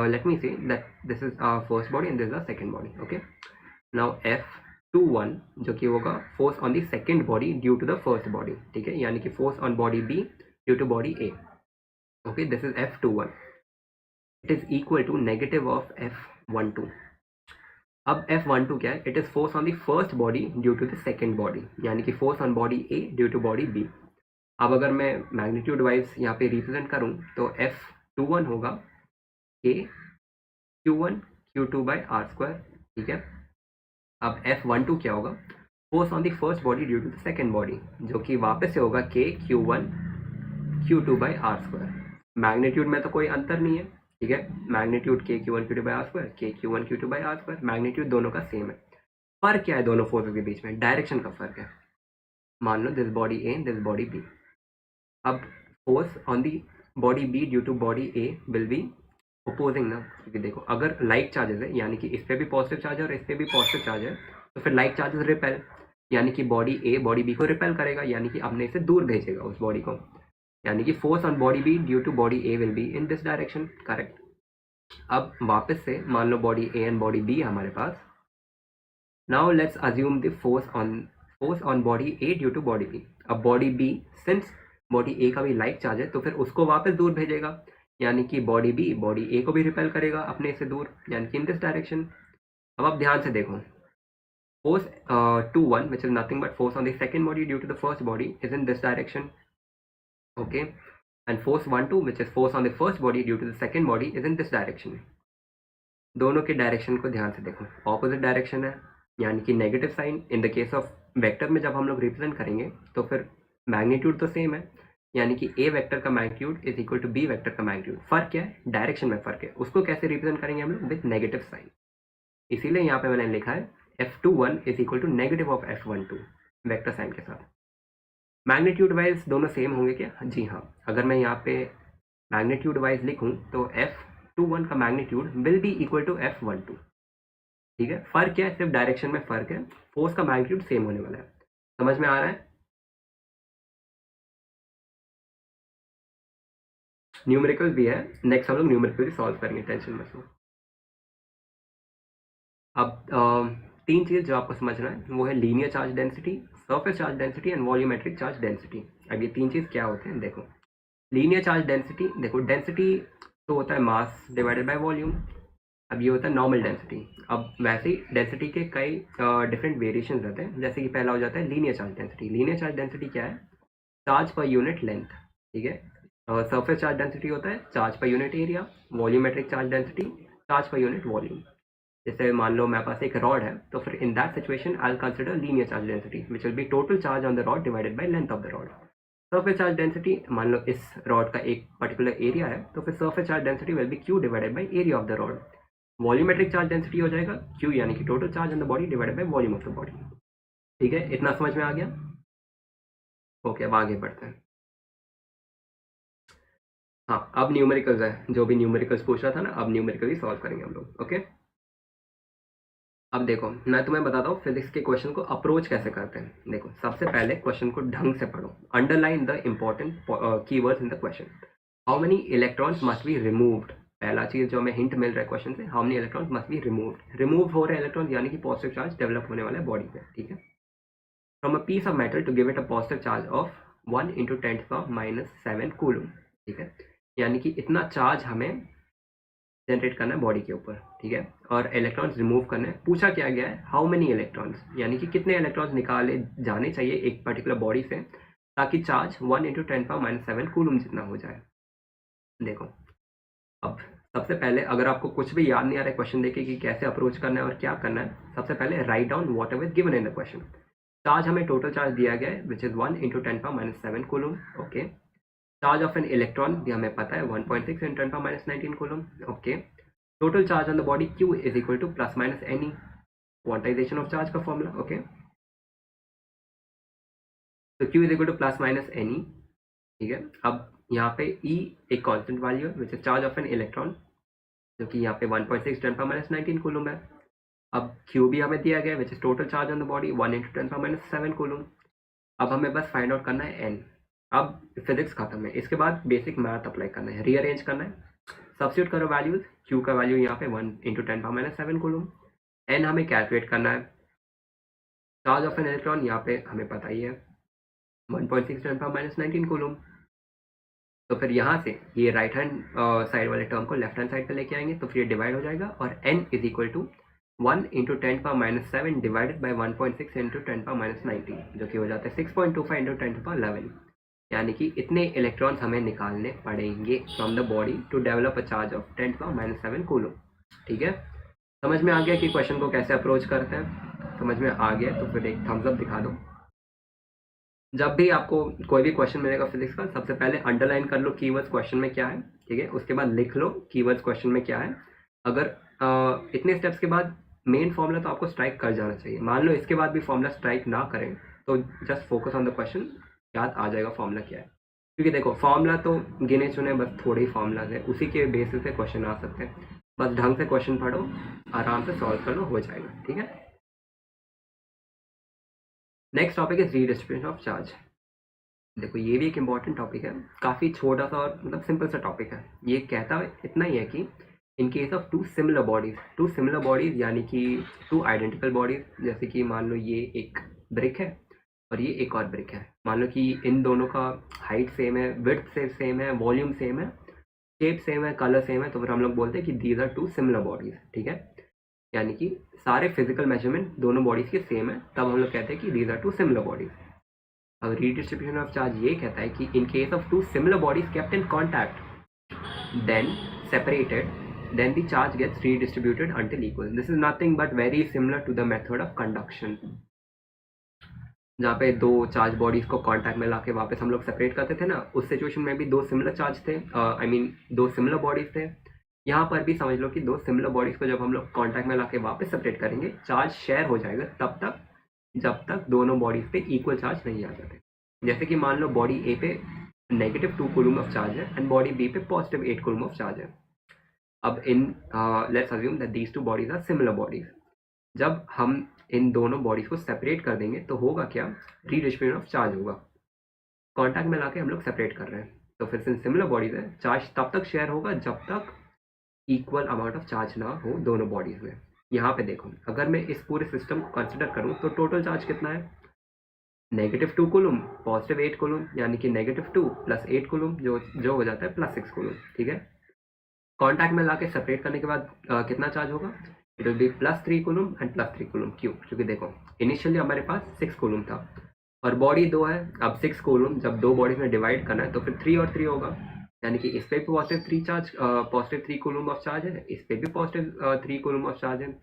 let me say that this is first body and this is the second body. Okay, now F21 जो कि होगा force on the second body due to the first body. ठीक है, यानी कि force on body B due to body A। Okay, this is F21, it is equal to negative of F12। अब F12 क्या है? It is force on the first body due to the second body, यानी कि force on body A due to body B। अब अगर मैं magnitude wise यहाँ पे रिप्रेजेंट करूँ तो F21 होगा K Q1 Q2 by R²। ठीक है, अब F12 क्या होगा? Force on the first body due to the second body, जो कि वापस से होगा K Q1 Q2 by R²। Magnitude में तो कोई अंतर नहीं है, ठीक है, magnitude K Q1 Q2 by R², K Q1 Q2 by R², magnitude दोनों का सेम है। फर्क क्या है दोनों फोर्सेस के बीच में? डायरेक्शन का फर्क है। मान लो this body A, this body B। अब force on the body B due to body A will be opposing ना, क्योंकि देखो अगर लाइक चार्जेस है, यानी कि इस पे भी पॉजिटिव चार्ज है और इस पे भी पॉजिटिव चार्ज है, तो फिर लाइक चार्जेस रिपेल। यानी कि बॉडी ए बॉडी बी को रिपेल करेगा, यानी कि अपने से दूर भेजेगा उस बॉडी को, यानी कि force on body B due to body A will be in this direction. Correct. अब वापस से मान लो body A and body B है हमारे पास। Now let's assume the force on body A due to body B. अब body B, since body A का भी लाइक चार्ज है तो फिर उसको वापस दूर भेजेगा, यानी कि बॉडी बी बॉडी ए को भी रिपेल करेगा अपने से दूर, यानी कि इन दिस डायरेक्शन। अब आप ध्यान से देखो, force 2 1 which is nothing but force on the second body due to the first body is in this direction, okay, and force 1 2 which is force on the first body due to the second body is in this direction। दोनों के direction को ध्यान से देखो, opposite direction है, यानी कि negative sign. In the case of vector में जब हम लोग रिप्रेजेंट करेंगे तो फिर मैग्नीट्यूड तो सेम है, यानी कि ए वेक्टर का magnitude is equal to B vector का मैग्नीट्यूड। फर्क क्या है, डायरेक्शन में फर्क है। उसको कैसे रिप्रेजेंट करेंगे हम लोग, विथ नेगेटिव साइन। इसीलिए यहाँ पे मैंने लिखा है F21 is equal to negative of F12 vector sign के साथ। मैग्नीट्यूड वाइज दोनों सेम होंगे क्या, जी हाँ। अगर मैं यहाँ पे मैग्नीट्यूड वाइज लिखूँ तो F21 का magnitude will be equal to F12, ठीक है। फर्क क्या है, सिर्फ डायरेक्शन में फर्क है, फोर्स का मैग्नीट्यूड सेम होने वाला है। समझ में आ रहा है। न्यूमेरिकल भी है, नेक्स्ट हम लोग न्यूमेरिकल सॉल्व करेंगे, टेंशन मत लो। अब तीन चीज़ जो आपको समझना है वो है linear charge density, surface charge density and volumetric charge density. अब ये तीन चीज़ क्या होते हैं, देखो। लीनियर चार्ज डेंसिटी, देखो डेंसिटी तो होता है मास डिवाइडेड बाय वॉल्यूम। अब ये होता है नॉर्मल डेंसिटी। अब वैसे ही डेंसिटी के कई डिफरेंट वेरिएशन रहते हैं, जैसे कि पहला हो जाता है linear charge density. Linear charge density क्या है, चार्ज पर यूनिट लेंथ, ठीक है। सरफेस चार्ज डेंसिटी होता है charge per unit area. Volumetric charge density charge per unit volume. जैसे मान लो मेरे पास एक रॉड है तो फिर in that situation I will consider linear charge density which will be total charge on the rod divided by length of the rod. Surface charge density, मान लो इस रॉड का एक पर्टिकुलर एरिया है तो फिर surface charge density will be Q divided by area of the rod. Volumetric charge density हो जाएगा क्यू, यानी कि total charge on the body divided by volume of the body. ठीक है, इतना समझ में आ गया। ओके, अब आगे बढ़ते हैं। हाँ, अब न्यूमेरिकल्स है, जो भी न्यूमेरिकल्स पूछ रहा था ना, अब न्यूमेरिकल ही सॉल्व करेंगे हम लोग। ओके, अब देखो मैं तुम्हें बताता हूँ फिजिक्स के क्वेश्चन को अप्रोच कैसे करते हैं। देखो, सबसे पहले क्वेश्चन को ढंग से पढ़ो, underline the important keywords in the question. How many electrons must be removed, पहला चीज जो हमें हिंट मिल रहा है क्वेश्चन से, how many electrons must be removed. Remove हो रहे इलेक्ट्रॉन यानी कि पॉजिटिव चार्ज डेवलप होने वाला है बॉडी पे, ठीक है। From a piece of metal to give it a positive charge of 1 × 10⁻⁷ coulomb, ठीक है। यानी कि इतना चार्ज हमें जनरेट करना है बॉडी के ऊपर, ठीक है। और इलेक्ट्रॉन्स रिमूव करना है। पूछा क्या गया है, हाउ मेनी इलेक्ट्रॉन्स, यानी कि कितने इलेक्ट्रॉन्स निकाले जाने चाहिए एक पर्टिकुलर बॉडी से ताकि चार्ज 1 × 10⁻⁷ कूलम जितना हो जाए। देखो, अब सबसे पहले अगर आपको कुछ भी याद नहीं आ रहा है क्वेश्चन देखे कि कैसे अप्रोच करना है और क्या करना है, सबसे पहले write down whatever given in the question. Charge हमें टोटल चार्ज दिया गया है which is 1 × 10⁻⁷ coulomb, okay. Charge of an electron भी हमें पता है 1.6 × 10⁻⁹ coulomb, okay. Total charge on the body Q is equal to ± NE, quantization of charge का formula, okay. तो Q is equal to ± NE, ठीक है। अब यहाँ पे E एक कांस्टेंट वैल्यू है which is charge of an electron, जो कि यहाँ पे 1.6 × 10⁻⁹ कूलम है। अब Q भी हमें दिया गया है which is total charge on the body 1 × 10⁻⁷ coulomb. अब हमें बस फाइंड आउट करना है N। अब फिजिक्स खत्म है, इसके बाद बेसिक मैथ अप्लाई करना है, रीअरेंज करना है। सब्स्टिट्यूट करो वैल्यूज, Q का वैल्यू यहाँ पे 1 × 10⁻⁷ कूलम। N हमें कैलकुलेट करना है। चार्ज ऑफ एन इलेक्ट्रॉन यहाँ पे हमें पता ही है 1.6 × 10⁻⁹ कूलम। तो फिर यहाँ से ये राइट हैंड साइड वाले टर्म को लेफ्ट हैंड साइड पे लेके आएंगे तो फिर ये डिवाइड हो जाएगा और N is equal to 1 × 10⁻⁷ divided by 1.6 × 10⁻⁹, जो कि हो जाता है 6.25 × 10⁻11, यानी कि इतने इलेक्ट्रॉन्स हमें निकालने पड़ेंगे from the body to develop a charge of 10⁻⁷ coulomb, ठीक है। समझ में आ गया कि क्वेश्चन को कैसे अप्रोच करते हैं? समझ में आ गया तो फिर एक थम्स अप दिखा दो। जब भी आपको कोई भी क्वेश्चन मिलेगा फिजिक्स का, सबसे पहले अंडरलाइन कर लो कीवर्ड्स क्वेश्चन में क्या है, ठीक है। उसके बाद लिख लो कीवर्ड्स क्वेश्चन में क्या है। अगर इतने स्टेप्स के बाद मेन फॉर्मूला तो आपको स्ट्राइक कर जाना चाहिए। मान लो इसके बाद भी फॉर्मूला स्ट्राइक ना करें तो just focus on the question, याद आ जाएगा फॉर्मूला क्या है। क्योंकि देखो, फॉर्मूला तो गिने चुने बस थोड़े ही फॉर्मूलाज है, उसी के बेसिस पे क्वेश्चन आ सकते हैं। बस ढंग से क्वेश्चन पढ़ो, आराम से सॉल्व कर लो, हो जाएगा, ठीक है। Next topic is redistribution of charge. देखो ये भी एक इम्पॉर्टेंट टॉपिक है, काफ़ी छोटा सा और मतलब सिंपल सा टॉपिक है। ये कहता इतना ही है कि in case of two similar bodies यानी कि टू आइडेंटिकल बॉडीज, जैसे कि मान लो ये एक ब्रिक है और ये एक और ब्रिक है, मान लो कि इन दोनों का हाइट सेम है, विड्थ से सेम है, वॉल्यूम सेम है, शेप सेम है, कलर सेम है, तो फिर हम लोग बोलते हैं कि these are two similar bodies. ठीक है, यानी कि सारे फिजिकल मेजरमेंट दोनों बॉडीज के सेम है, तब हम लोग कहते हैं कि these are two similar bodies. अब रीडिस्ट्रीब्यूशन ऑफ चार्ज ये कहता है कि in case of two similar bodies kept in contact then separated, then the charge gets redistributed until equal. This is nothing but very similar to the method of conduction, जहाँ पे दो charge bodies को contact में लाके वापस हम लोग separate करते थे ना, उस सिचुएशन में भी दो सिमिलर चार्ज थे, आई मीन दो सिमिलर बॉडीज थे। यहाँ पर भी समझ लो कि दो सिमिलर बॉडीज को जब हम लोग कांटेक्ट में लाके वापस सेपरेट करेंगे, चार्ज शेयर हो जाएगा तब तक जब तक दोनों बॉडीज पे इक्वल चार्ज नहीं आ जाते। जैसे कि मान लो बॉडी ए पे -2 कूलम ऑफ चार्ज है एंड बॉडी बी पे +8 कूलम ऑफ चार्ज है। अब in let's assume that these two bodies are similar bodies. जब हम इन दोनों बॉडीज को सेपरेट कर देंगे तो होगा क्या, रीडिस्ट्रीब्यूशन ऑफ चार्ज होगा। कांटेक्ट में लाके हम लोग सेपरेट कर रहे हैं, तो फिर से सिमिलर बॉडीज है, चार्ज तब तक शेयर होगा जब तक इक्वल अमाउंट ऑफ चार्ज ना हो दोनों बॉडीज में। यहाँ पे देखो, अगर मैं इस पूरे सिस्टम को कंसिडर करूँ तो टोटल चार्ज कितना है, -2 कूलम +8 कूलम, यानी कि -2 + 8 कूलम जो हो जाता है +6 कूलम। ठीक है, कॉन्टैक्ट में लाके सेपरेट करने के बाद कितना चार्ज होगा, it will B +3 coulomb and +3 coulomb. क्यों, क्योंकि देखो इनिशियली हमारे पास 6 कूलम था और बॉडी 2 है। अब 6 कूलम जब दो बॉडीज में डिवाइड करना है तो फिर 3 और 3 होगा, यानी कि इस पे भी +3 कूलम ऑफ चार्ज है, इस पे भी +3 कूलम ऑफ चार्ज है।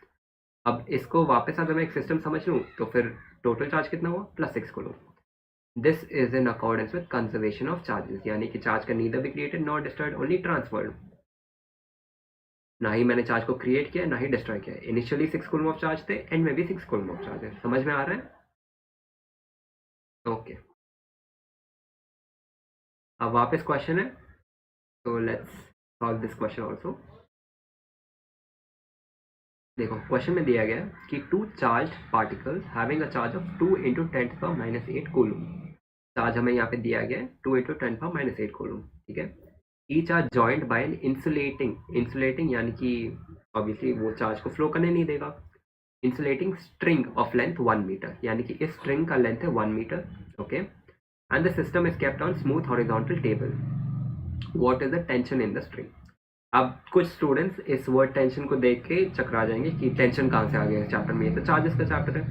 अब इसको वापस अगर मैं एक सिस्टम समझ लूँ तो फिर टोटल चार्ज कितना हुआ, +6 coulomb. This is in accordance with conservation of charges, यानी कि charge can neither be created not destroyed, only transferred. ना ही मैंने चार्ज को क्रिएट किया ना ही डिस्ट्रॉय किया। इनिशियली 6 कूलम ऑफ चार्ज थे, एंड में भी 6 कूलम ऑफ चार्ज है। समझ में आ रहा है? ओके, अब वापस क्वेश्चन है, तो let's solve this question also. देखो क्वेश्चन में दिया गया है कि two charge particles having a charge of 2 × 10⁻⁸ coulomb. Charge हमें यहाँ पे दिया गया है 2 × 10⁻⁸ कूलम। ठीक है, each are joint by an insulating यानी कि ऑब्वियसली वो चार्ज को फ्लो करने नहीं देगा, insulating string of length 1 metre, यानी कि इस स्ट्रिंग का लेंथ है 1 metre. Okay, and the system is kept on smooth horizontal table. What is the tension in the string. अब कुछ स्टूडेंट्स इस वर्ड टेंशन को देख के चकरा जाएंगे कि टेंशन कहाँ से आ गया चैप्टर में, ये तो चार्जेस का चैप्टर है।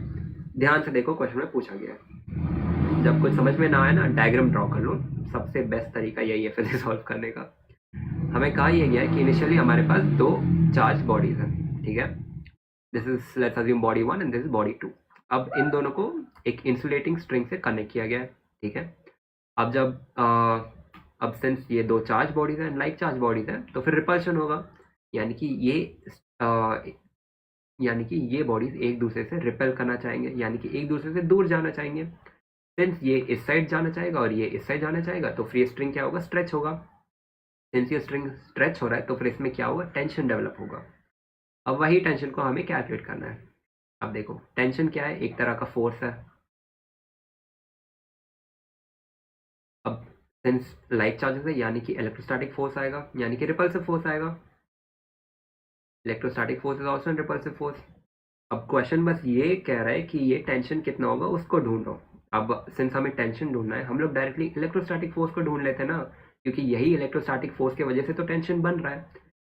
ध्यान से देखो, क्वेश्चन में पूछा गया है, जब कुछ समझ में ना आए ना, डायग्राम ड्रॉ कर लो, सबसे बेस्ट तरीका यही है फिजिक्स सॉल्व करने का। हमें कहा यह गया है कि इनिशियली हमारे पास दो चार्ज बॉडीज हैं। ठीक है, this is let's assume body 1 and this is body 2। अब इन दोनों को एक इंसुलेटिंग स्ट्रिंग से कनेक्ट किया गया है। ठीक है, अब जब अब सिंस ये दो चार्ज बॉडीज हैं, लाइक चार्ज बॉडीज हैं, तो फिर रिपल्शन होगा, यानी कि ये बॉडीज एक दूसरे से रिपेल करना चाहेंगे, यानी कि एक दूसरे से दूर जाना चाहेंगे। सिंस ये इस साइड जाना चाहेगा और ये इस साइड जाना चाहेगा, तो फिर ये स्ट्रिंग क्या होगा, स्ट्रेच होगा। सिंस ये स्ट्रिंग स्ट्रेच हो रहा है तो फिर इसमें क्या होगा, टेंशन डेवलप होगा। अब वही टेंशन को हमें कैलकुलेट करना है। अब देखो टेंशन क्या है, एक तरह का फोर्स है। अब सिंस लाइक चार्जेस है, यानी कि इलेक्ट्रोस्टैटिक फोर्स आएगा, यानी कि रिपल्सिव फोर्स आएगा। Electrostatic force is also repulsive force. अब क्वेश्चन बस ये कह रहा है कि ये टेंशन कितना होगा उसको ढूंढो। अब सिंस हमें टेंशन ढूंढना है, हम लोग डायरेक्टली इलेक्ट्रोस्टैटिक फोर्स को ढूंढ लेते हैं ना, क्योंकि यही इलेक्ट्रोस्टैटिक फोर्स की वजह से तो टेंशन बन रहा है,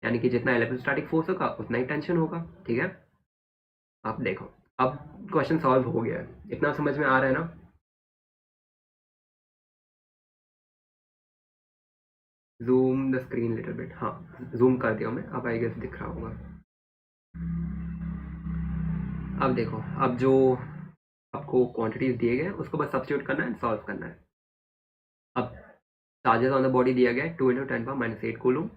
यानी कि जितना इलेक्ट्रोस्टैटिक फोर्स होगा उतना ही टेंशन होगा। ठीक है, अब देखो, अब क्वेश्चन सॉल्व हो गया है, इतना समझ में आ रहा है ना। Zoom the screen little bit, हाँ जूम कर दिया मैं, अब आई गेस दिख रहा होगा। अब देखो, अब जो आपको क्वांटिटीज दिए गए उसको बस सब्स्टिट्यूट करना है, सॉल्व करना है। अब चार्जेस ऑन द बॉडी दिया गया है 2 × 10⁻⁸ coulomb,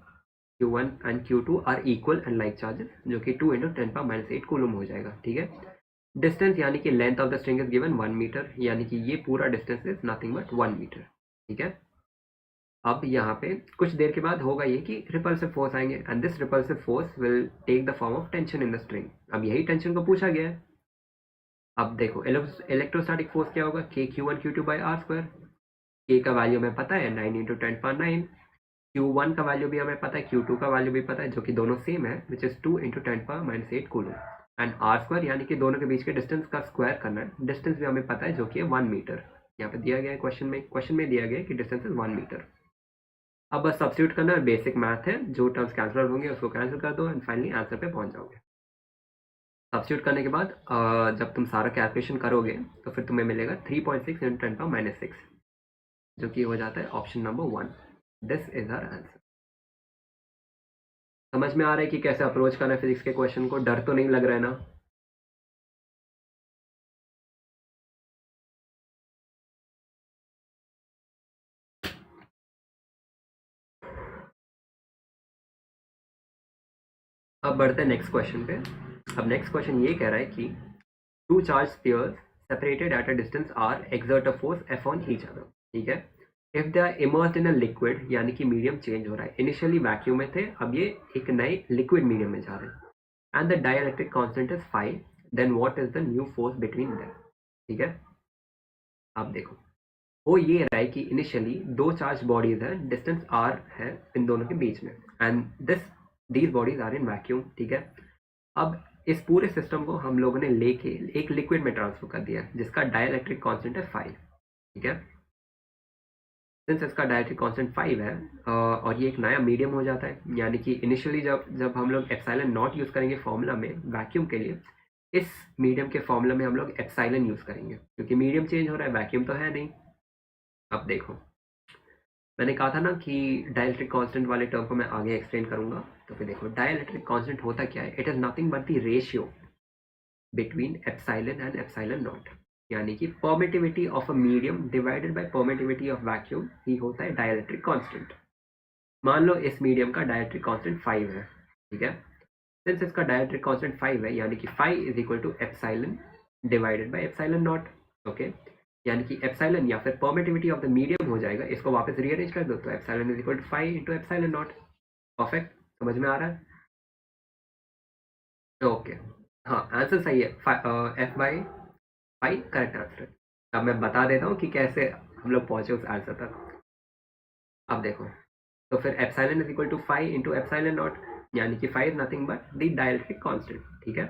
Q1 and Q2 are equal and like charges, जो कि 2 × 10⁻⁸ कूलम हो जाएगा। ठीक है, डिस्टेंस यानी कि length of the string is given 1 metre, यानी कि ये पूरा distance is nothing but 1 metre. ठीक है, अब यहाँ पे कुछ देर के बाद होगा ये कि रिपल्सिव फोर्स आएंगे, and this repulsive force will take the form of tension in the string. अब यही टेंशन को पूछा गया है, अब देखो इलेक्ट्रोस्टैटिक फोर्स क्या होगा, K Q one Q two by R square. K का वैल्यू हमें पता है 9 इंटू 10⁻9। Q1 का वैल्यू भी हमें पता है, Q2 का वैल्यू भी पता है, जो कि दोनों सेम है, which is 2 into 10⁻8 coulomb. And R square यानी कि दोनों के बीच के डिस्टेंस का स्क्वायर करना है। डिस्टेंस भी हमें पता है जो कि है 1 मीटर। यहाँ पे दिया गया है क्वेश्चन में दिया गया है कि डिस्टेंस इज 1 मीटर। अब बस सब्स्टिट्यूट करना है, बेसिक मैथ है, जो टर्म्स कैंसिल होंगे उसको कैंसिल कर दो एंड फाइनली आंसर पे पहुंच जाओगे। सब्स्टिट्यूट करने के बाद जब तुम सारा कैलकुलेशन करोगे तो फिर तुम्हें मिलेगा 3.6 इंटू 10⁻6, जो कि हो जाता है option number 1। This is our answer. समझ में आ रहा है कि कैसे अप्रोच करना है फिजिक्स के क्वेश्चन को? डर तो नहीं लग रहा है ना? अब बढ़ते हैं नेक्स्ट क्वेश्चन पे। अब नेक्स्ट क्वेश्चन ये कह रहा है कि two charge spheres separated at a distance R exert a force F on each other. ठीक है, if they are immersed in a liquid, यानी कि मीडियम चेंज हो रहा है, इनिशियली वैक्यूम में थे, अब ये एक नए लिक्विड मीडियम में जा रहे हैं, and the dielectric constant is five, then what is the new force between them. ठीक है, अब देखो वो ये रहा है कि इनिशियली दो चार्ज बॉडीज है, डिस्टेंस आर है इन दोनों के बीच में, and these bodies are in vacuum. ठीक है, अब इस पूरे सिस्टम को हम लोगों ने लेके एक लिक्विड में ट्रांसफर कर दिया जिसका डाइलेक्ट्रिक कांस्टेंट है 5। ठीक है, सिंस इसका डाइलेक्ट्रिक कांस्टेंट 5 है और ये एक नया मीडियम हो जाता है, यानी कि इनिशियली जब हम लोग एप्सिलॉन नॉट यूज़ करेंगे फॉर्मूला में वैक्यूम के लिए, इस मीडियम के फॉर्मूला में हम लोग एप्सिलॉन यूज़ करेंगे, क्योंकि मीडियम चेंज हो रहा है, वैक्यूम तो है नहीं। अब देखो मैंने कहा था ना कि डाइलेक्ट्रिक कांस्टेंट वाले टर्म को मैं आगे एक्सप्लेन करूंगा, तो फिर देखो डाइलेक्ट्रिक कांस्टेंट होता क्या है, it is nothing but the ratio between epsilon and epsilon naught, यानी कि permittivity of a medium divided by permittivity of vacuum ही होता है डाइलेक्ट्रिक कांस्टेंट। मान लो इस मीडियम का डाइलेक्ट्रिक कांस्टेंट 5 है। ठीक है, सिंस इसका डाइलेक्ट्रिक कांस्टेंट 5 है, यानी कि 5 is equal to epsilon divided by epsilon naught. Okay, यानी कि एप्सिलॉन या फिर परमिटिविटी ऑफ द मीडियम हो जाएगा, इसको वापस रीअरेंज कर दो तो epsilon is equal to 5 into epsilon naught. Perfect, समझ में आ रहा है? ओके, हाँ आंसर सही है, एफ बाई 5 करेक्ट आंसर। अब मैं बता देता हूँ कि कैसे हम लोग पहुंचे उस आंसर तक। अब देखो, तो फिर epsilon is equal to 5 into epsilon naught, यानी कि 5 nothing but the dielectric constant. ठीक है,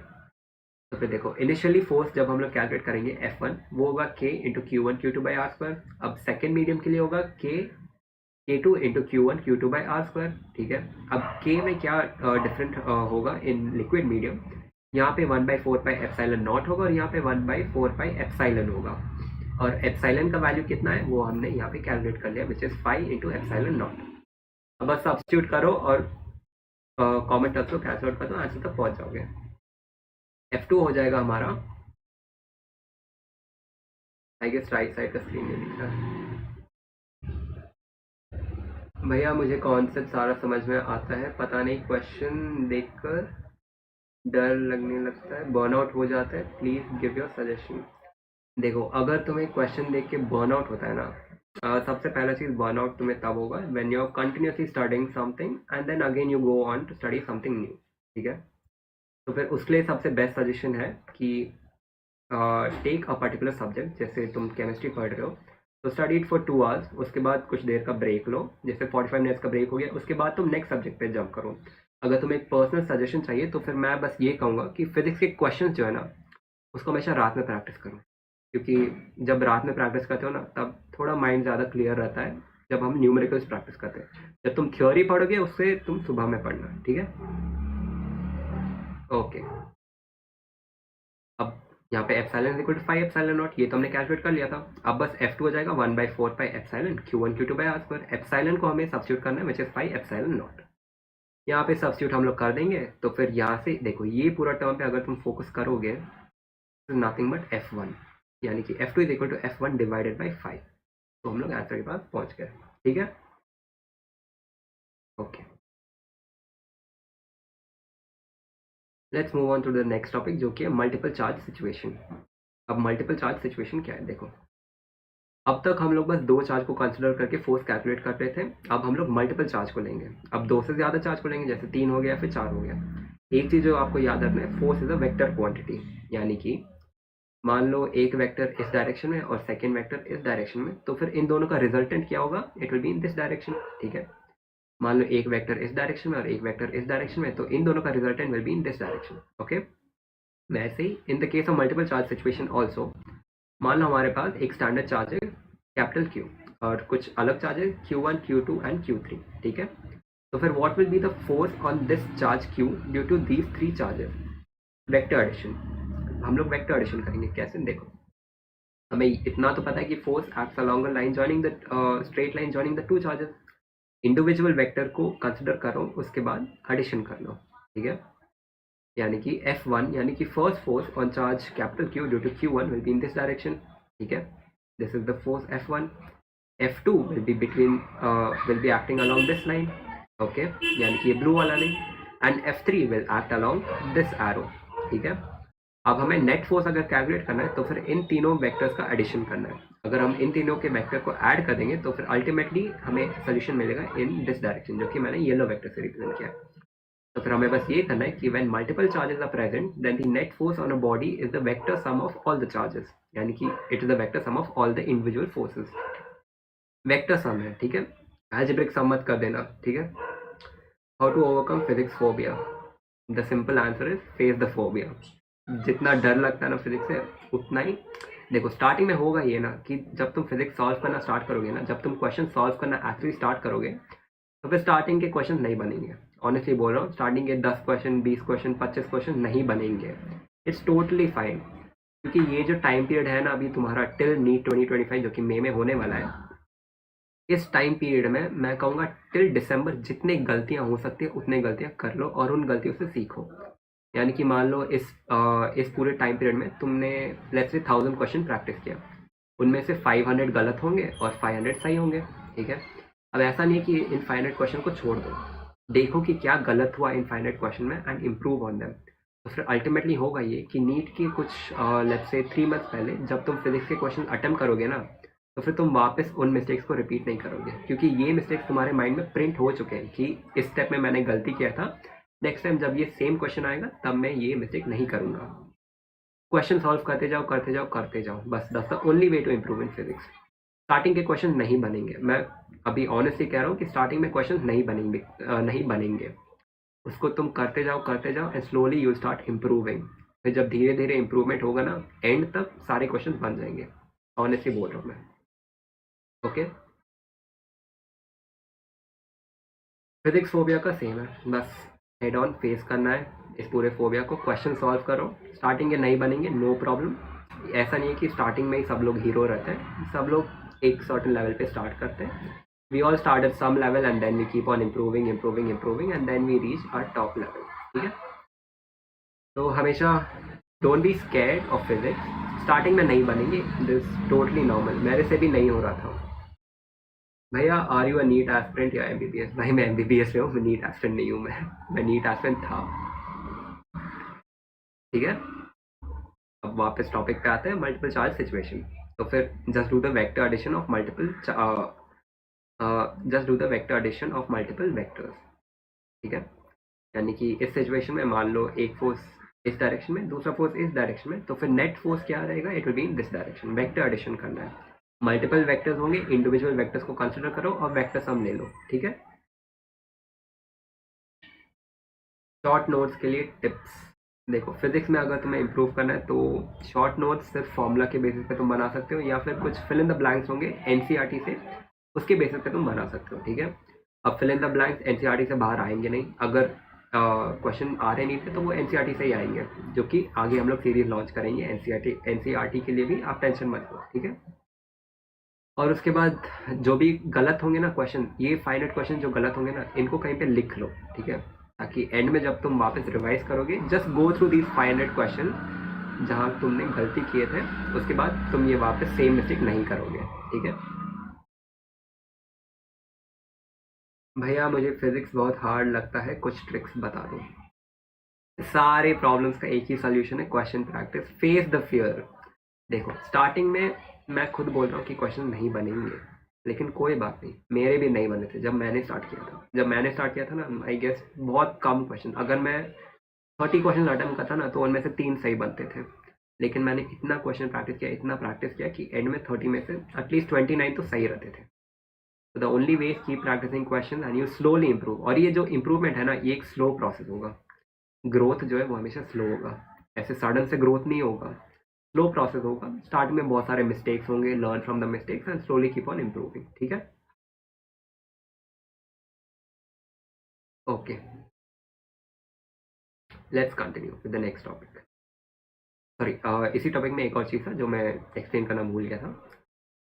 तो फिर देखो इनिशियली फोर्स जब हम लोग कैलकुलेट करेंगे F1 वो होगा K into Q one Q two by R square. अब सेकेंड मीडियम के लिए होगा K2 into Q one Q two by R square. ठीक है, अब K में क्या डिफरेंट होगा इन लिक्विड मीडियम, यहाँ पे 1/4 पाई एप्सिलॉन नॉट होगा और यहाँ पे 1/4 पाई एप्सिलॉन होगा, और एप्सिलॉन का वैल्यू कितना है वो हमने यहाँ पे कैलकुलेट कर लिया, which is 5 into epsilon not. अब बस सब्स्टिट्यूट करो और कॉमन टर्म्स को कैंसिल आउट कर दो, आंसर तक पहुंच जाओगे। F2 हो जाएगा हमारा, आई गेस राइट साइड का स्क्रीन में दिख रहा है भैया, मुझे कॉन्सेप्ट सारा समझ में आता है, पता नहीं क्वेश्चन देखकर डर लगने लगता है, बर्नआउट हो जाता है, प्लीज गिव योर सजेशन। देखो अगर तुम्हें क्वेश्चन देख के बर्नआउट होता है ना, सबसे पहला चीज बर्नआउट तुम्हें तब होगा when you are continuously studying something and then again you go on to study something new. ठीक है, तो फिर उसके लिए सबसे बेस्ट सजेशन है कि टेक अ पर्टिकुलर सब्जेक्ट, जैसे तुम केमिस्ट्री पढ़ रहे हो तो स्टडी इट फॉर 2 आवर्स, उसके बाद कुछ देर का ब्रेक लो, जैसे 45 मिनट्स का ब्रेक हो गया, उसके बाद तुम नेक्स्ट सब्जेक्ट पे जंप करो। अगर तुम्हें एक पर्सनल सजेशन चाहिए तो फिर मैं बस ये कहूँगा कि फिजिक्स के क्वेश्चन जो है ना उसको हमेशा रात में प्रैक्टिस करो, क्योंकि जब रात में प्रैक्टिस करते हो ना तब थोड़ा माइंड ज़्यादा क्लियर रहता है जब हम न्यूमेरिकल्स प्रैक्टिस करते हैं। जब तुम थ्योरी पढ़ोगे उससे तुम सुबह में पढ़ना। ठीक है, ओके। अब यहाँ पे epsilon equal to 5 epsilon naught, ये तो हमने कैलकुलेट कर लिया था। अब बस F2 हो जाएगा 1/4 pi epsilon Q1 Q2 by R square. Epsilon को हमें सब्स्टिट्यूट करना है, विच इज 5 एप्सिलॉन नॉट। यहाँ पे सब्स्टिट्यूट हम लोग कर देंगे, तो फिर यहाँ से देखो ये पूरा टर्म पे अगर तुम फोकस करोगे तो नथिंग बट F1, यानी कि F2 is equal to F1 divided by 5। तो हम लोग आंसर के पास पहुंच गए। ठीक है, okay, let's move on to the next topic, जो कि है मल्टीपल चार्ज सिचुएशन। अब मल्टीपल चार्ज सिचुएशन क्या है? देखो अब तक हम लोग बस 2 चार्ज को कंसिडर करके फोर्स कैलकुलेट करते थे, अब हम लोग मल्टीपल चार्ज को लेंगे। अब 2 से ज़्यादा चार्ज को लेंगे, जैसे 3 हो गया फिर 4 हो गया। एक चीज़ जो आपको याद रखना है, force is a vector quantity, यानी कि मान लो एक वेक्टर इस डायरेक्शन में और सेकेंड वेक्टर इस डायरेक्शन में, तो फिर इन दोनों का रिजल्टेंट क्या होगा, it will be in this direction, ठीक है। मान लो एक वेक्टर इस डायरेक्शन में और एक वेक्टर इस डायरेक्शन में, तो इन दोनों का resultant will be in this direction, okay. वैसे ही in the case of multiple charge situation also, मान लो हमारे पास एक स्टैंडर्ड चार्ज है कैपिटल Q और कुछ अलग चार्ज है Q1, Q2 एंड Q3, ठीक है। तो फिर what will be the force on this charge Q due to these three charges, vector addition. हम लोग वेक्टर एडिशन करेंगे, कैसे, देखो हमें इतना तो पता है कि force acts along a line joining the straight line joining the two charges. Individual vector को कंसिडर करो, उसके बाद एडिशन कर लो, ठीक है। यानी कि F1 यानी कि first force on charge capital Q due to Q1 will be in this direction, ठीक है। This is the force F1. F2 will be between will be acting along this line, okay, यानी कि ये blue वाला line, and F3 will act along this arrow, ठीक है। अब हमें नेट फोर्स अगर कैलकुलेट करना है तो फिर इन तीनों वेक्टर्स का एडिशन करना है। अगर हम इन तीनों के वेक्टर को ऐड कर देंगे तो फिर अल्टीमेटली हमें सोल्यूशन मिलेगा इन दिस डायरेक्शन, जो कि मैंने येलो वेक्टर से रिप्रेजेंट किया है। तो फिर हमें बस ये करना है कि when multiple charges are present then the net force on a body is the vector sum of all the charges, यानी कि it is the vector sum of all the individual forces. Vector sum है, ठीक है, algebraic सम मत कर देना, ठीक है। How to overcome physics phobia, the simple answer is face the phobia. जितना डर लगता है ना फिजिक्स से, उतना ही देखो स्टार्टिंग में होगा ये ना कि जब तुम फिजिक्स सॉल्व करना स्टार्ट करोगे ना, जब तुम क्वेश्चन सॉल्व करना एक्चुअली स्टार्ट करोगे, तो फिर स्टार्टिंग के क्वेश्चन नहीं बनेंगे। ऑनेस्टली बोल रहा हूँ, स्टार्टिंग के 10 क्वेश्चन, 20 क्वेश्चन, 25 क्वेश्चन नहीं बनेंगे। इट्स टोटली फाइन, क्योंकि ये जो टाइम पीरियड है ना अभी तुम्हारा टिल नीट 2025 जो कि मई में होने वाला है, इस टाइम पीरियड में मैं कहूँगा टिल दिसंबर जितने गलतियाँ हो सकती है उतने गलतियाँ कर लो और उन गलतियों से सीखो। यानी कि मान लो इस पूरे टाइम पीरियड में तुमने लेट्स से 1000 क्वेश्चन प्रैक्टिस किया, उनमें से 500 गलत होंगे और 500 सही होंगे, ठीक है। अब ऐसा नहीं है कि इन 500 क्वेश्चन को छोड़ दो, देखो कि क्या गलत हुआ इन 500 क्वेश्चन में एंड इम्प्रूव ऑन देम। तो फिर अल्टीमेटली होगा ये कि नीट के कुछ लेट्स से 3 मंथ्स पहले जब तुम फिजिक्स के क्वेश्चन अटेम्प्ट करोगे ना, तो फिर तुम वापस उन मिस्टेक्स को रिपीट नहीं करोगे, क्योंकि ये मिस्टेक्स तुम्हारे माइंड में प्रिंट हो चुके हैं कि इस स्टेप में मैंने गलती किया था, नेक्स्ट टाइम जब ये सेम क्वेश्चन आएगा तब मैं ये मिस्टेक नहीं करूंगा। क्वेश्चन सॉल्व करते जाओ करते जाओ करते जाओ, बस that's the only way to improve in physics. Starting के क्वेश्चन नहीं बनेंगे, मैं अभी ऑनेस्टली कह रहा हूँ कि स्टार्टिंग में क्वेश्चन नहीं बनेंगे। उसको तुम करते जाओ and slowly you start improving. फिर जब धीरे धीरे इम्प्रूवमेंट होगा ना, एंड तक सारे क्वेश्चन बन जाएंगे, ऑनेस्टली बोल रहा हूँ मैं, ओके। फिजिक्स फोबिया का सेम है, बस हेड ऑन फेस करना है इस पूरे फोबिया को, क्वेश्चन सॉल्व करो। स्टार्टिंग के नहीं बनेंगे, नो प्रॉब्लम। ऐसा नहीं है कि स्टार्टिंग में ही सब लोग हीरो रहते हैं, सब लोग एक सर्टेन लेवल पे स्टार्ट करते हैं। We all start at some level and then we keep on improving and then we reach our top level, ठीक है। तो हमेशा don't be scared of physics, starting में नहीं बनेंगे, दिस टोटली नॉर्मल, मेरे से भी नहीं हो रहा था। भैया are you a NEET aspirant या एमबीबीएस? भाई मैं एमबीबीएस में हूँ, मैं नीट एस्पिरेंट नहीं हूँ, मैं नीट एस्पिरेंट था, ठीक है। अब वापस टॉपिक पे आते हैं, मल्टीपल चार्ज सिचुएशन। तो फिर just do the vector addition of multiple vectors, ठीक है। यानी कि इस सिचुएशन में मान लो एक फोर्स इस डायरेक्शन में, दूसरा फोर्स इस डायरेक्शन में, तो फिर नेट फोर्स क्या रहेगा, it will be in this direction. Vector addition करना है, मल्टीपल वेक्टर्स होंगे, इंडिविजुअल वेक्टर्स को कंसिडर करो और वेक्टर सम ले लो, ठीक है। शॉर्ट नोट्स के लिए टिप्स, देखो फिजिक्स में अगर तुम्हें इंप्रूव करना है तो शॉर्ट नोट्स सिर्फ फॉर्मूला के बेसिस पे तुम बना सकते हो, या फिर कुछ फिल इन द ब्लैंक्स होंगे एनसीईआरटी से, उसके बेसिस पे तुम बना सकते हो, ठीक है। अब fill in the blanks NCERT से बाहर आएंगे नहीं, अगर क्वेश्चन आ रहे नहीं थे तो वो एनसीईआरटी से ही आएंगे, जो कि आगे हम लोग सीरीज लॉन्च करेंगे एनसीईआरटी के लिए भी, आप टेंशन मत लो, ठीक है। और उसके बाद जो भी गलत होंगे ना क्वेश्चन, ये फाइनाइट क्वेश्चन जो गलत होंगे ना, इनको कहीं पे लिख लो, ठीक है, ताकि एंड में जब तुम वापस रिवाइज करोगे, just go through these 500 question जहाँ तुमने गलती किए थे, उसके बाद तुम ये वापस सेम मिस्टेक नहीं करोगे, ठीक है। भैया मुझे फिजिक्स बहुत हार्ड लगता है, कुछ ट्रिक्स बता दो। सारे प्रॉब्लम्स का एक ही सोल्यूशन है, question practice, face the fear. देखो स्टार्टिंग में मैं खुद बोल रहा हूँ कि क्वेश्चन नहीं बनेंगे, लेकिन कोई बात नहीं, मेरे भी नहीं बने थे जब मैंने स्टार्ट किया था ना, आई गेस बहुत कम क्वेश्चन, अगर मैं 30 क्वेश्चन अटेम्प्ट करता ना तो उनमें से 3 सही बनते थे। लेकिन मैंने इतना क्वेश्चन प्रैक्टिस किया कि एंड में 30 में से एटलीस्ट 29 तो सही रहते थे। तो the only way is keep practising question and you slowly improve. और ये जो इंप्रूवमेंट है ना, ये एक स्लो प्रोसेस होगा। ग्रोथ जो है वो हमेशा स्लो होगा, ऐसे सडन से ग्रोथ नहीं होगा, स्लो प्रोसेस होगा। स्टार्ट में बहुत सारे मिस्टेक्स होंगे, learn from the mistakes and slowly keep on improving. ठीक है, okay, let's continue with the next topic. Sorry, इसी टॉपिक में एक और चीज़ था जो मैं एक्सप्लेन करना भूल गया था।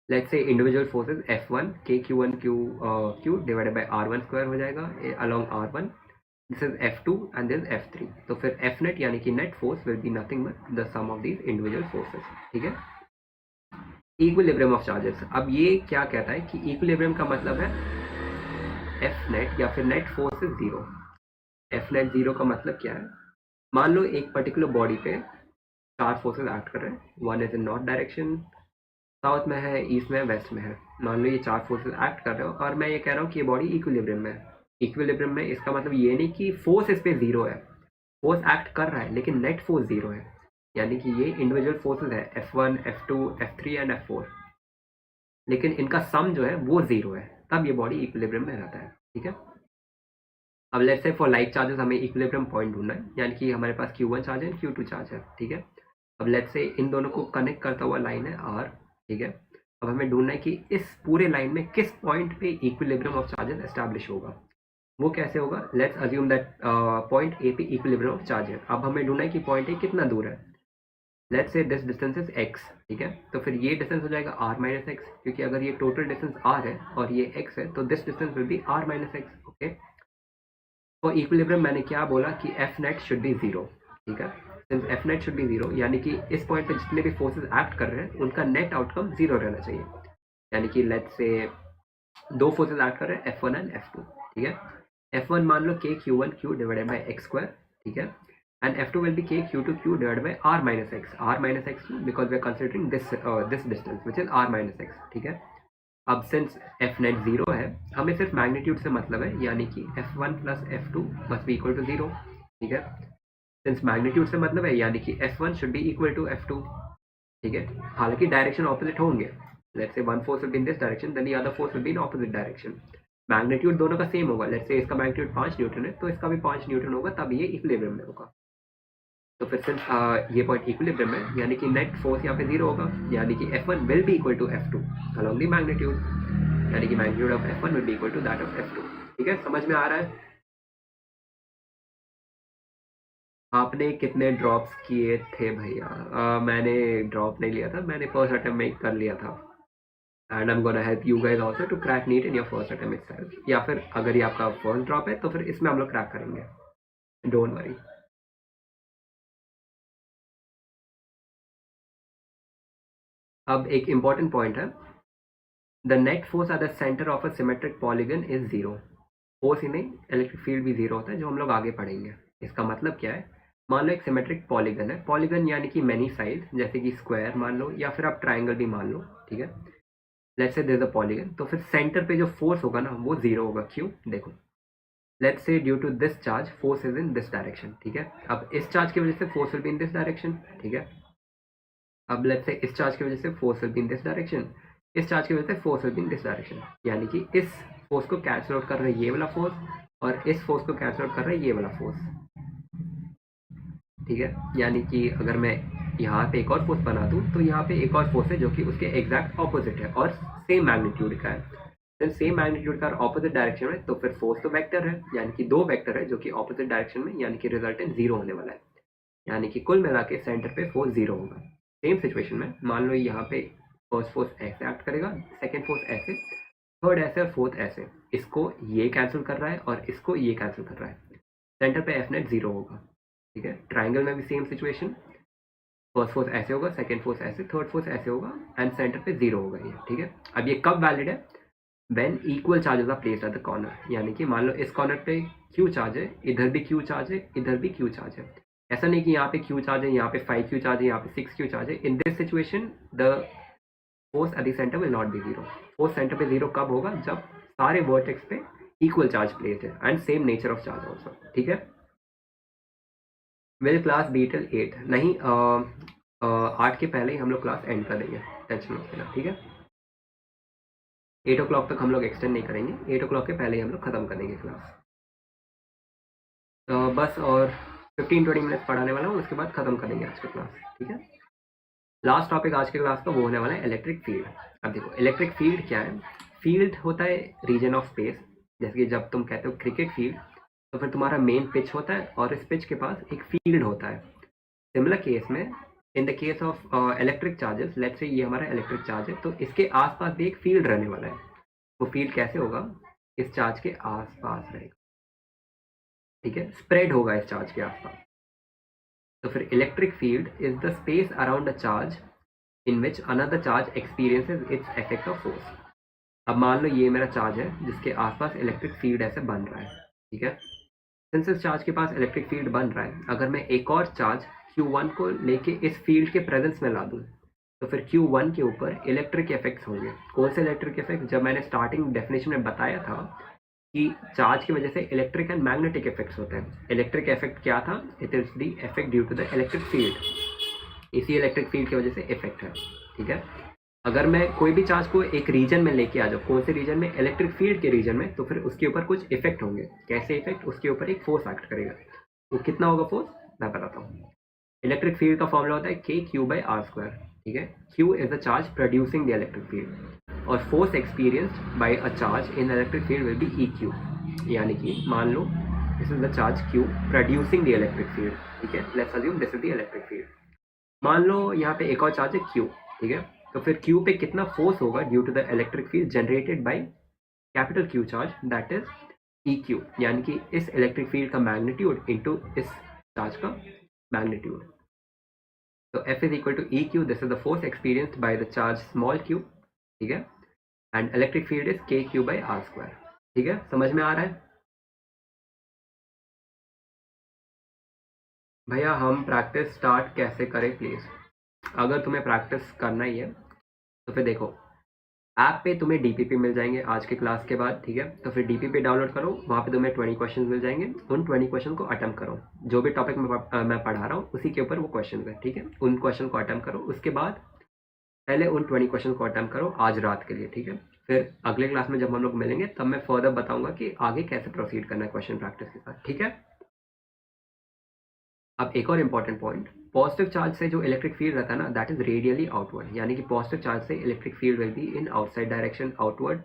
Let's say individual forces F1 Q divided by R1 square हो जाएगा along R1। This is F2 and this F3। तो फिर F नेट यानी कि net force will be nothing but the sum of these individual forces. ठीक है, equilibrium of charges. अब ये क्या कहता है कि इक्विलिब्रियम का मतलब है F नेट या फिर net force is zero. F net zero का मतलब क्या है? मान लो एक पर्टिकुलर बॉडी पे चार फोर्सेस एक्ट कर रहे हैं, one is in north direction, south में है, ईस्ट में है, वेस्ट में है। मान लो ये चार फोर्सेस एक्ट कर रहे हो और मैं ये कह रहा हूँ कि ये बॉडी इक्विलिब्रियम में है। इक्विलिब्रियम में इसका मतलब ये नहीं कि फोर्स इस पे जीरो है, फोर्स एक्ट कर रहा है लेकिन नेट फोर्स जीरो है। यानी कि ये इंडिविजुअल फोर्सेस है F1 F2 F3 and F4, लेकिन इनका सम जो है वो जीरो है, तब ये बॉडी इक्विलिब्रियम में रहता है। ठीक है, अब let's say for like charges हमें इक्विलिब्रियम पॉइंट ढूंढना है, यानी कि हमारे पास Q1 चार्ज है, Q2 चार्ज है। ठीक है, अब लेट्स से इन दोनों को कनेक्ट करता हुआ लाइन है R। ठीक है, अब हमें ढूंढना है कि इस पूरे लाइन में किस पॉइंट पे इक्विलिब्रियम ऑफ चार्जेस एस्टैब्लिश होगा। वो कैसे होगा? Let's assume that point A पे इक्विलिब्रियम ऑफ चार्ज है। अब हमें ढूंढना है कि पॉइंट ए कितना दूर है। Let's say this distance is x। ठीक है, तो फिर ये डिस्टेंस हो जाएगा r माइनस एक्स, क्योंकि अगर ये टोटल डिस्टेंस r है और ये x है तो this distance will be r minus x. Okay, तो इक्विलिब्रियम मैंने क्या बोला कि F net should be zero. ठीक है, since F net should be zero यानी कि इस पॉइंट पे जितने भी फोर्सेस एक्ट कर रहे हैं उनका नेट आउटकम जीरो रहना चाहिए। यानी कि लेट्स से दो फोर्सेस एक्ट कर रहे हैं F1 एंड F2। ठीक है, F1 मान लो k Q1 Q divided bye x square. ठीक है, and F2 will be k Q2 Q divided by r minus x because we are considering this distance which is r minus x। ठीक है, अब since F net zero है हमें सिर्फ magnitude से मतलब है, यानी कि F1 plus F2 must be equal to zero. ठीक है, सिंस मैग्नीट्यूड से मतलब है यानी कि F1 should be equal to F2। ठीक है, हालांकि डायरेक्शन ऑपोजिट होंगे। Let's say one force will be in this direction then the other force will be in opposite direction. Magnitude दोनों का सेम होगा। लेट्स से इसका मैग्नीट्यूड 5 न्यूटन है तो इसका भी 5 न्यूटन होगा, तब ये इक्विलिब्रियम में होगा। तो फिर सिंस ये पॉइंट इक्विलिब्रियम है यानी कि नेट फोर्स यहाँ पे जीरो होगा, यानी कि F1 will be equal to F2 along the magnitude, यानी कि magnitude of F1 will be equal to that of F2। ठीक है, समझ में आ रहा है? आपने कितने ड्रॉप्स किए थे भैया? मैंने ड्रॉप नहीं लिया था, मैंने फर्स्ट अटेम्प्ट में कर लिया था। And I am gonna help you guys also to crack NEET in your first attempt itself, या फिर अगर ये आपका फर्स्ट ड्रॉप है तो फिर इसमें हम लोग क्रैक करेंगे, डोंट वरी। अब एक इंपॉर्टेंट पॉइंट है, the net force at the centre of a symmetric polygon is zero. Force ही नहीं, इलेक्ट्रिक फील्ड भी जीरो होता है, जो हम लोग आगे पढ़ेंगे। इसका मतलब क्या है? मान लो एक सिमेट्रिक पॉलीगन है, पॉलीगन यानी कि मैनी साइड, जैसे कि स्क्वायर मान लो या फिर आप ट्राइंगल भी मान लो। ठीक है, लेट्स से देयर इज अ पॉलीगन, तो फिर सेंटर पे जो फोर्स होगा ना वो जीरो होगा। क्यों? देखो, let's say due to this charge force is in this direction. ठीक है, अब इस चार्ज की वजह से force will be in this direction. ठीक है, अब लेट्स से इस चार्ज की वजह से force will be in this direction, इस चार्ज की वजह से force will be in this direction, यानी कि इस फोर्स को कैंसिल आउट कर रहा है ये वाला फोर्स और इस फोर्स को कैंसिल आउट कर रहा है ये वाला फोर्स। ठीक है, यानी कि अगर मैं यहाँ पे एक और फोर्स बना दूँ तो यहाँ पे एक और फोर्स है जो कि उसके एग्जैक्ट ऑपोजिट है और सेम मैग्नीट्यूड का है। सेम मैग्नीट्यूड का ऑपोजिट डायरेक्शन में, तो फिर फोर्स तो वेक्टर है, यानी कि दो वेक्टर है जो कि ऑपोजिट डायरेक्शन में, यानी कि रिजल्टेंट जीरो होने वाला है। यानी कि कुल मिला के सेंटर पे फोर्स जीरो होगा। सेम सिचुएशन में मान लो यहाँ पे फर्स्ट फोर्स ऐसे एक्ट करेगा, सेकेंड फोर्स ऐसे, थर्ड ऐसे और फोर्थ ऐसे। इसको ये कैंसिल कर रहा है और इसको ये कैंसिल कर रहा है, सेंटर पे एफ नेट जीरो होगा। ठीक है, ट्राइंगल में भी सेम सिचुएशन, फर्स्ट फोर्स ऐसे होगा, सेकेंड फोर्स ऐसे, थर्ड फोर्स ऐसे होगा एंड सेंटर पे जीरो होगा ये। ठीक है, अब ये कब वैलिड है? When equal charges are placed at the corner, यानी कि मान लो इस कॉर्नर पे Q चार्ज है, इधर भी Q चार्ज है, इधर भी Q चार्ज है। ऐसा नहीं कि यहाँ पे Q चार्ज है, यहाँ पे 5Q चार्ज है, यहाँ पे 6Q चार्ज है। In this situation the force at the centre will not be zero. Force centre पे जीरो कब होगा? जब सारे वर्टेक्स पे इक्वल चार्ज प्लेस्ड है and same nature of charge also. ठीक है, विल क्लास बी टिल 8? नहीं, 8 के पहले ही हम लोग क्लास एंड कर देंगे, टेंशन मत लेना, ठीक है। 8 o'clock तक हम लोग एक्सटेंड नहीं करेंगे, 8 o'clock के पहले ही हम लोग ख़त्म कर देंगे क्लास। तो बस और 15-20 मिनट पढ़ाने वाला हूँ, उसके बाद ख़त्म कर देंगे आज का क्लास, ठीक है। लास्ट टॉपिक आज के क्लास का वो होने वाला है इलेक्ट्रिक फील्ड। अब देखो इलेक्ट्रिक फील्ड क्या है। फील्ड होता है रीजन ऑफ स्पेस, जैसे कि जब तुम कहते हो क्रिकेट फील्ड, तो फिर तुम्हारा मेन पिच होता है और इस पिच के पास एक फील्ड होता है। सिमिलर केस में इन the case of electric charges, let's say ये हमारा इलेक्ट्रिक चार्ज है, तो इसके आसपास भी एक फील्ड रहने वाला है। वो फील्ड कैसे होगा, इस चार्ज के आसपास रहेगा, ठीक है, स्प्रेड होगा इस चार्ज के आसपास। तो फिर electric field is the space around a charge in which another charge experiences its effect of force. अब मान लो ये मेरा चार्ज है जिसके आसपास इलेक्ट्रिक फील्ड ऐसे बन रहा है, ठीक है। सिंस इस चार्ज के पास इलेक्ट्रिक फील्ड बन रहा है, अगर मैं एक और चार्ज Q1 को लेके इस फील्ड के प्रेजेंस में ला दूँ, तो फिर Q1 के ऊपर इलेक्ट्रिक इफेक्ट्स होंगे। कौन से इलेक्ट्रिक इफेक्ट, जब मैंने स्टार्टिंग डेफिनेशन में बताया था कि चार्ज की वजह से इलेक्ट्रिक एंड मैग्नेटिक इफेक्ट्स होते हैं। इलेक्ट्रिक इफेक्ट क्या था, it is the effect due to the electric field. इसी इलेक्ट्रिक फील्ड की वजह से इफेक्ट है, ठीक है। अगर मैं कोई भी चार्ज को एक रीजन में लेके आ जाऊँ, कौन से रीजन में, इलेक्ट्रिक फील्ड के रीजन में, तो फिर उसके ऊपर कुछ इफेक्ट होंगे। कैसे इफेक्ट, उसके ऊपर एक फोर्स एक्ट करेगा। वो कितना होगा फोर्स, मैं बताता हूँ। इलेक्ट्रिक फील्ड का फॉर्मूला होता है K/Q/r², ठीक है। Q is the charge producing the electric field और force experienced by a charge in electric field will be EQ। यानी कि मान लो this is the charge Q producing the electric field, ठीक है। Let's assume this is the electric field. मान लो यहाँ पे एक और चार्ज है Q, ठीक है। तो फिर Q पे कितना फोर्स होगा due to the electric field generated by capital Q charge, that is EQ। यानी कि इस इलेक्ट्रिक फील्ड का मैग्नीट्यूड इनटू इस चार्ज का मैग्नीट्यूड। तो F is equal to EQ, this is the force experienced by the charge small q, ठीक है। And electric field is KQ/r², ठीक है। समझ में आ रहा है भैया। हम प्रैक्टिस स्टार्ट कैसे करें प्लीज। अगर तुम्हें प्रैक्टिस करना ही है तो फिर देखो, ऐप पे तुम्हें DPP मिल जाएंगे आज के क्लास के बाद, ठीक है। तो फिर DPP डाउनलोड करो, वहाँ पे तुम्हें 20 क्वेश्चन मिल जाएंगे। उन 20 क्वेश्चन को अटेम्प्ट करो। जो भी टॉपिक मैं पढ़ा रहा हूँ उसी के ऊपर वो क्वेश्चन है, ठीक है। उन क्वेश्चन को अटेम्प्ट करो, उसके बाद पहले उन 20 क्वेश्चन को अटेम्प्ट करो आज रात के लिए, ठीक है। फिर अगले क्लास में जब हम लोग मिलेंगे तब मैं फर्दर बताऊंगा कि आगे कैसे प्रोसीड करना है क्वेश्चन प्रैक्टिस के साथ, ठीक है। अब एक और इम्पॉर्टेंट पॉइंट, पॉजिटिव चार्ज से जो इलेक्ट्रिक फील्ड रहता है ना, दैट इज रेडियली आउटवर्ड। यानी कि पॉजिटिव चार्ज से electric field will be in outside direction, outward.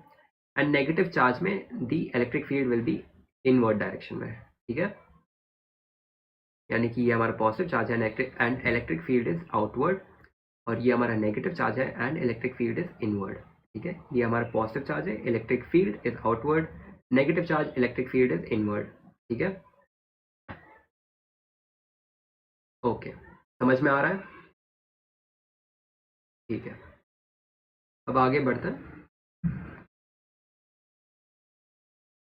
And negative charge में the electric field will be inward direction में, ठीक है। यानी कि ये हमारा पॉजिटिव चार्ज है and electric field is outward, और ये हमारा नेगेटिव चार्ज है and electric field is inward, ठीक है। ये हमारा पॉजिटिव चार्ज है, electric field is outward, negative charge electric field is inward, ठीक है। ओके, समझ में आ रहा है, ठीक है। अब आगे बढ़ते हैं।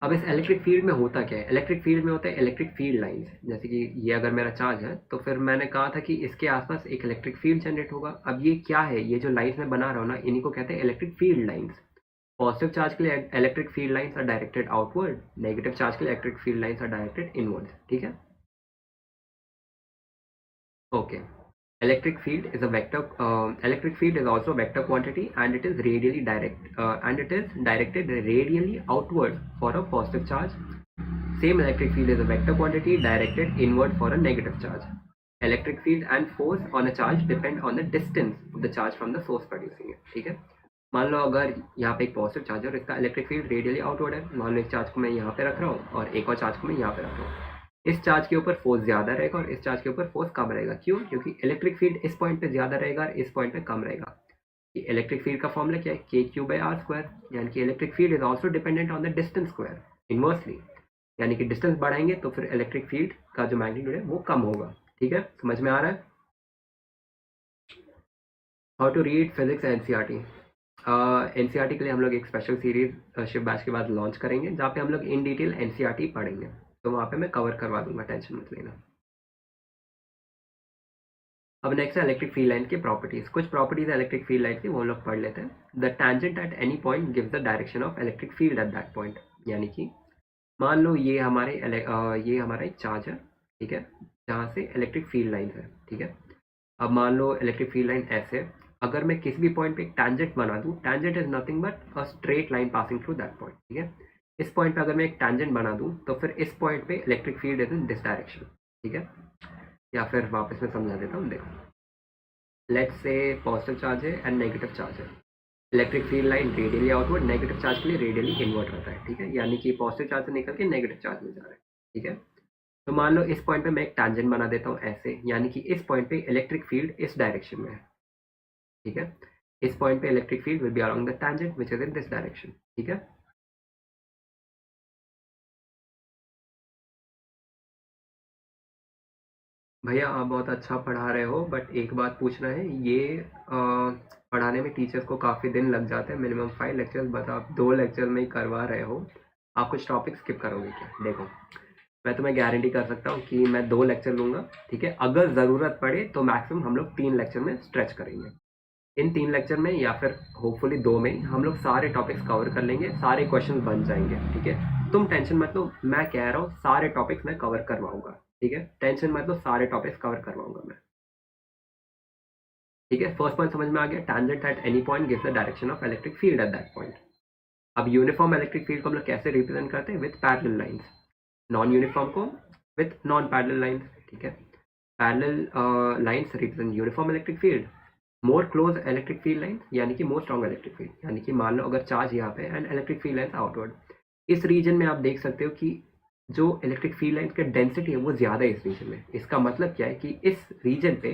अब इस इलेक्ट्रिक फील्ड में होता क्या है, इलेक्ट्रिक फील्ड में होता है इलेक्ट्रिक फील्ड लाइंस। जैसे कि ये अगर मेरा चार्ज है तो फिर मैंने कहा था कि इसके आसपास एक इलेक्ट्रिक फील्ड जनरेट होगा। अब ये क्या है, ये जो लाइंस मैं बना रहा हूँ ना, इन्हीं को कहते हैं electric field lines. Positive charge के लिए electric field lines are directed outward, negative charge के लिए electric field lines are directed inward, ठीक है। Okay, electric field is a vector, electric field is also a vector quantity and it is radially directed radially outward for a positive charge. Same electric field is a vector quantity directed inward for a negative charge. Electric field and force on a charge depend on the distance of the charge from the source producing it, ठीक है। मान लो अगर यहाँ पे एक positive charge है और इसका इलेक्ट्रिक फील्ड रेडियली आउटवर्ड है, मान लो एक चार्ज को मैं यहाँ पे रख रहा हूँ और एक और चार्ज को मैं यहाँ पे रख रहा हूँ। इस चार्ज के ऊपर फोर्स ज्यादा रहेगा और इस चार्ज के ऊपर फोर्स कम रहेगा। क्यों, क्योंकि इलेक्ट्रिक फील्ड इस पॉइंट पे ज्यादा रहेगा और इस पॉइंट पे कम रहेगा। ये इलेक्ट्रिक फील्ड का फॉर्मूला क्या है, KQ/r², यानी कि electric field is also dependent on the distance square inversely. यानी कि डिस्टेंस बढ़ाएंगे तो फिर इलेक्ट्रिक फील्ड का जो मैग्नीट्यूड है वो कम होगा, ठीक है। समझ में आ रहा है। How to read physics NCERT। NCERT के लिए हम लोग एक स्पेशल सीरीज शिव बैच के बाद लॉन्च करेंगे जहाँ पे हम लोग इन डिटेल NCERT पढ़ेंगे, तो वहाँ पे मैं कवर करवा दूंगा, टेंशन मत लेना। अब नेक्स्ट है इलेक्ट्रिक फील्ड लाइन की प्रॉपर्टीज। कुछ प्रॉपर्टीज है इलेक्ट्रिक फील्ड लाइन की, वो हम लोग पढ़ लेते हैं। The tangent at any point gives the direction of electric field at that point. यानी कि मान लो ये हमारा एक चार्ज है, ठीक है, जहाँ से इलेक्ट्रिक फील्ड लाइन है, ठीक है। अब मान लो इलेक्ट्रिक फील्ड लाइन ऐसे, अगर मैं किसी भी पॉइंट पे एक टैंजेंट बना दूं, tangent is nothing but a straight line passing through that point, ठीक है। इस पॉइंट पे अगर मैं एक टैंजेंट बना दूं तो फिर इस पॉइंट पे electric field is in this direction, ठीक है। या फिर वापस मैं समझा देता हूँ, देखो लेट्स से पॉजिटिव चार्ज है एंड नेगेटिव चार्ज है, electric field line radially outward, negative charge के लिए रेडियली इनवर्ट रहता है, ठीक है। यानी कि पॉजिटिव चार्ज से निकल के नेगेटिव चार्ज में जा रहा है, ठीक है। तो मान लो इस पॉइंट पे मैं एक टैंजेंट बना देता हूँ ऐसे, यानी कि इस पॉइंट पे इलेक्ट्रिक फील्ड इस डायरेक्शन में है, ठीक है। इस पॉइंट पे electric field will B along the tangent which is in this direction, ठीक है। भैया आप बहुत अच्छा पढ़ा रहे हो, बट एक बात पूछना है, ये पढ़ाने में टीचर्स को काफ़ी दिन लग जाते हैं, मिनिमम 5 लेक्चर्स, बट आप 2 लेक्चर में ही करवा रहे हो। आप कुछ टॉपिक स्किप करोगे क्या? देखो मैं तुम्हें गारंटी कर सकता हूँ कि मैं 2 लेक्चर लूँगा, ठीक है। अगर ज़रूरत पड़े तो मैक्सिमम हम लोग 3 लेक्चर में स्ट्रेच करेंगे। इन 3 लेक्चर में या फिर होपफुली 2 में ही हम लोग सारे टॉपिक्स कवर कर लेंगे, सारे क्वेश्चन बन जाएंगे, ठीक है। तुम टेंशन मत लो, मैं कह रहा हूँ सारे टॉपिक्स मैं कवर करवाऊंगा, ठीक है। टेंशन मत लो, सारे टॉपिक्स कवर करवाऊंगा मैं, ठीक है। फर्स्ट पॉइंट समझ में आ गया, tangent at any point gives the direction of electric field at that point. अब यूनिफॉर्म इलेक्ट्रिक फील्ड को हम लोग कैसे रिप्रेजेंट करते हैं? With parallel lines. Non uniform को विथ नॉन पैरेलल लाइंस, ठीक है। Parallel lines represent uniform electric field, more close electric field line यानी कि मोर स्ट्रॉन्ग इलेक्ट्रिक फील्ड, यानी कि मान लो अगर चार्ज यहाँ पे and electric field lines outward, इस रीजन में आप देख सकते हो कि जो इलेक्ट्रिक फील्ड लाइन का डेंसिटी है वो ज़्यादा है इस रीजन में। इसका मतलब क्या है कि इस रीजन पे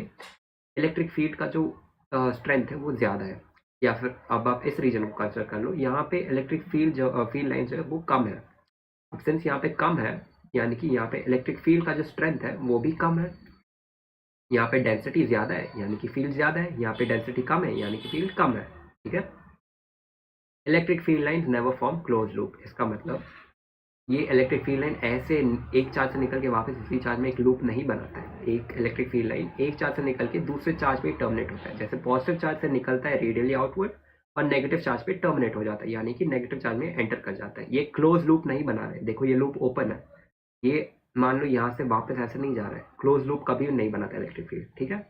इलेक्ट्रिक फील्ड का जो स्ट्रेंथ है वो ज़्यादा है। या फिर अब आप इस रीजन को कंसिडर कर लो, यहाँ पे इलेक्ट्रिक फील्ड जो फील्ड लाइन जो है वो कम है। अब सिंस यहाँ पे कम है, यानी कि यहाँ पे इलेक्ट्रिक फील्ड का जो स्ट्रेंथ है वो भी कम है। यहाँ पे डेंसिटी ज़्यादा है यानी कि फील्ड ज़्यादा है, यहाँ पे डेंसिटी कम है यानी कि फील्ड कम है, ठीक है। Electric field line never form close loop, इसका मतलब ये इलेक्ट्रिक फील्ड लाइन ऐसे एक चार्ज से निकल के वापस इसी चार्ज में एक लूप नहीं बनाता है। एक इलेक्ट्रिक फील्ड लाइन एक चार्ज से निकल के दूसरे चार्ज पे टर्मिनेट होता है, जैसे पॉजिटिव चार्ज से निकलता है रेडियली आउटवर्ड और नेगेटिव चार्ज पे टर्मिनेट हो जाता है, यानी कि नेगेटिव चार्ज में एंटर कर जाता है। ये क्लोज लूप नहीं बना रहे, देखो ये लूप ओपन है, ये मान लो यहाँ से वापस ऐसे नहीं जा रहा है, क्लोज लूप कभी नहीं बनाता इलेक्ट्रिक फील्ड, ठीक है।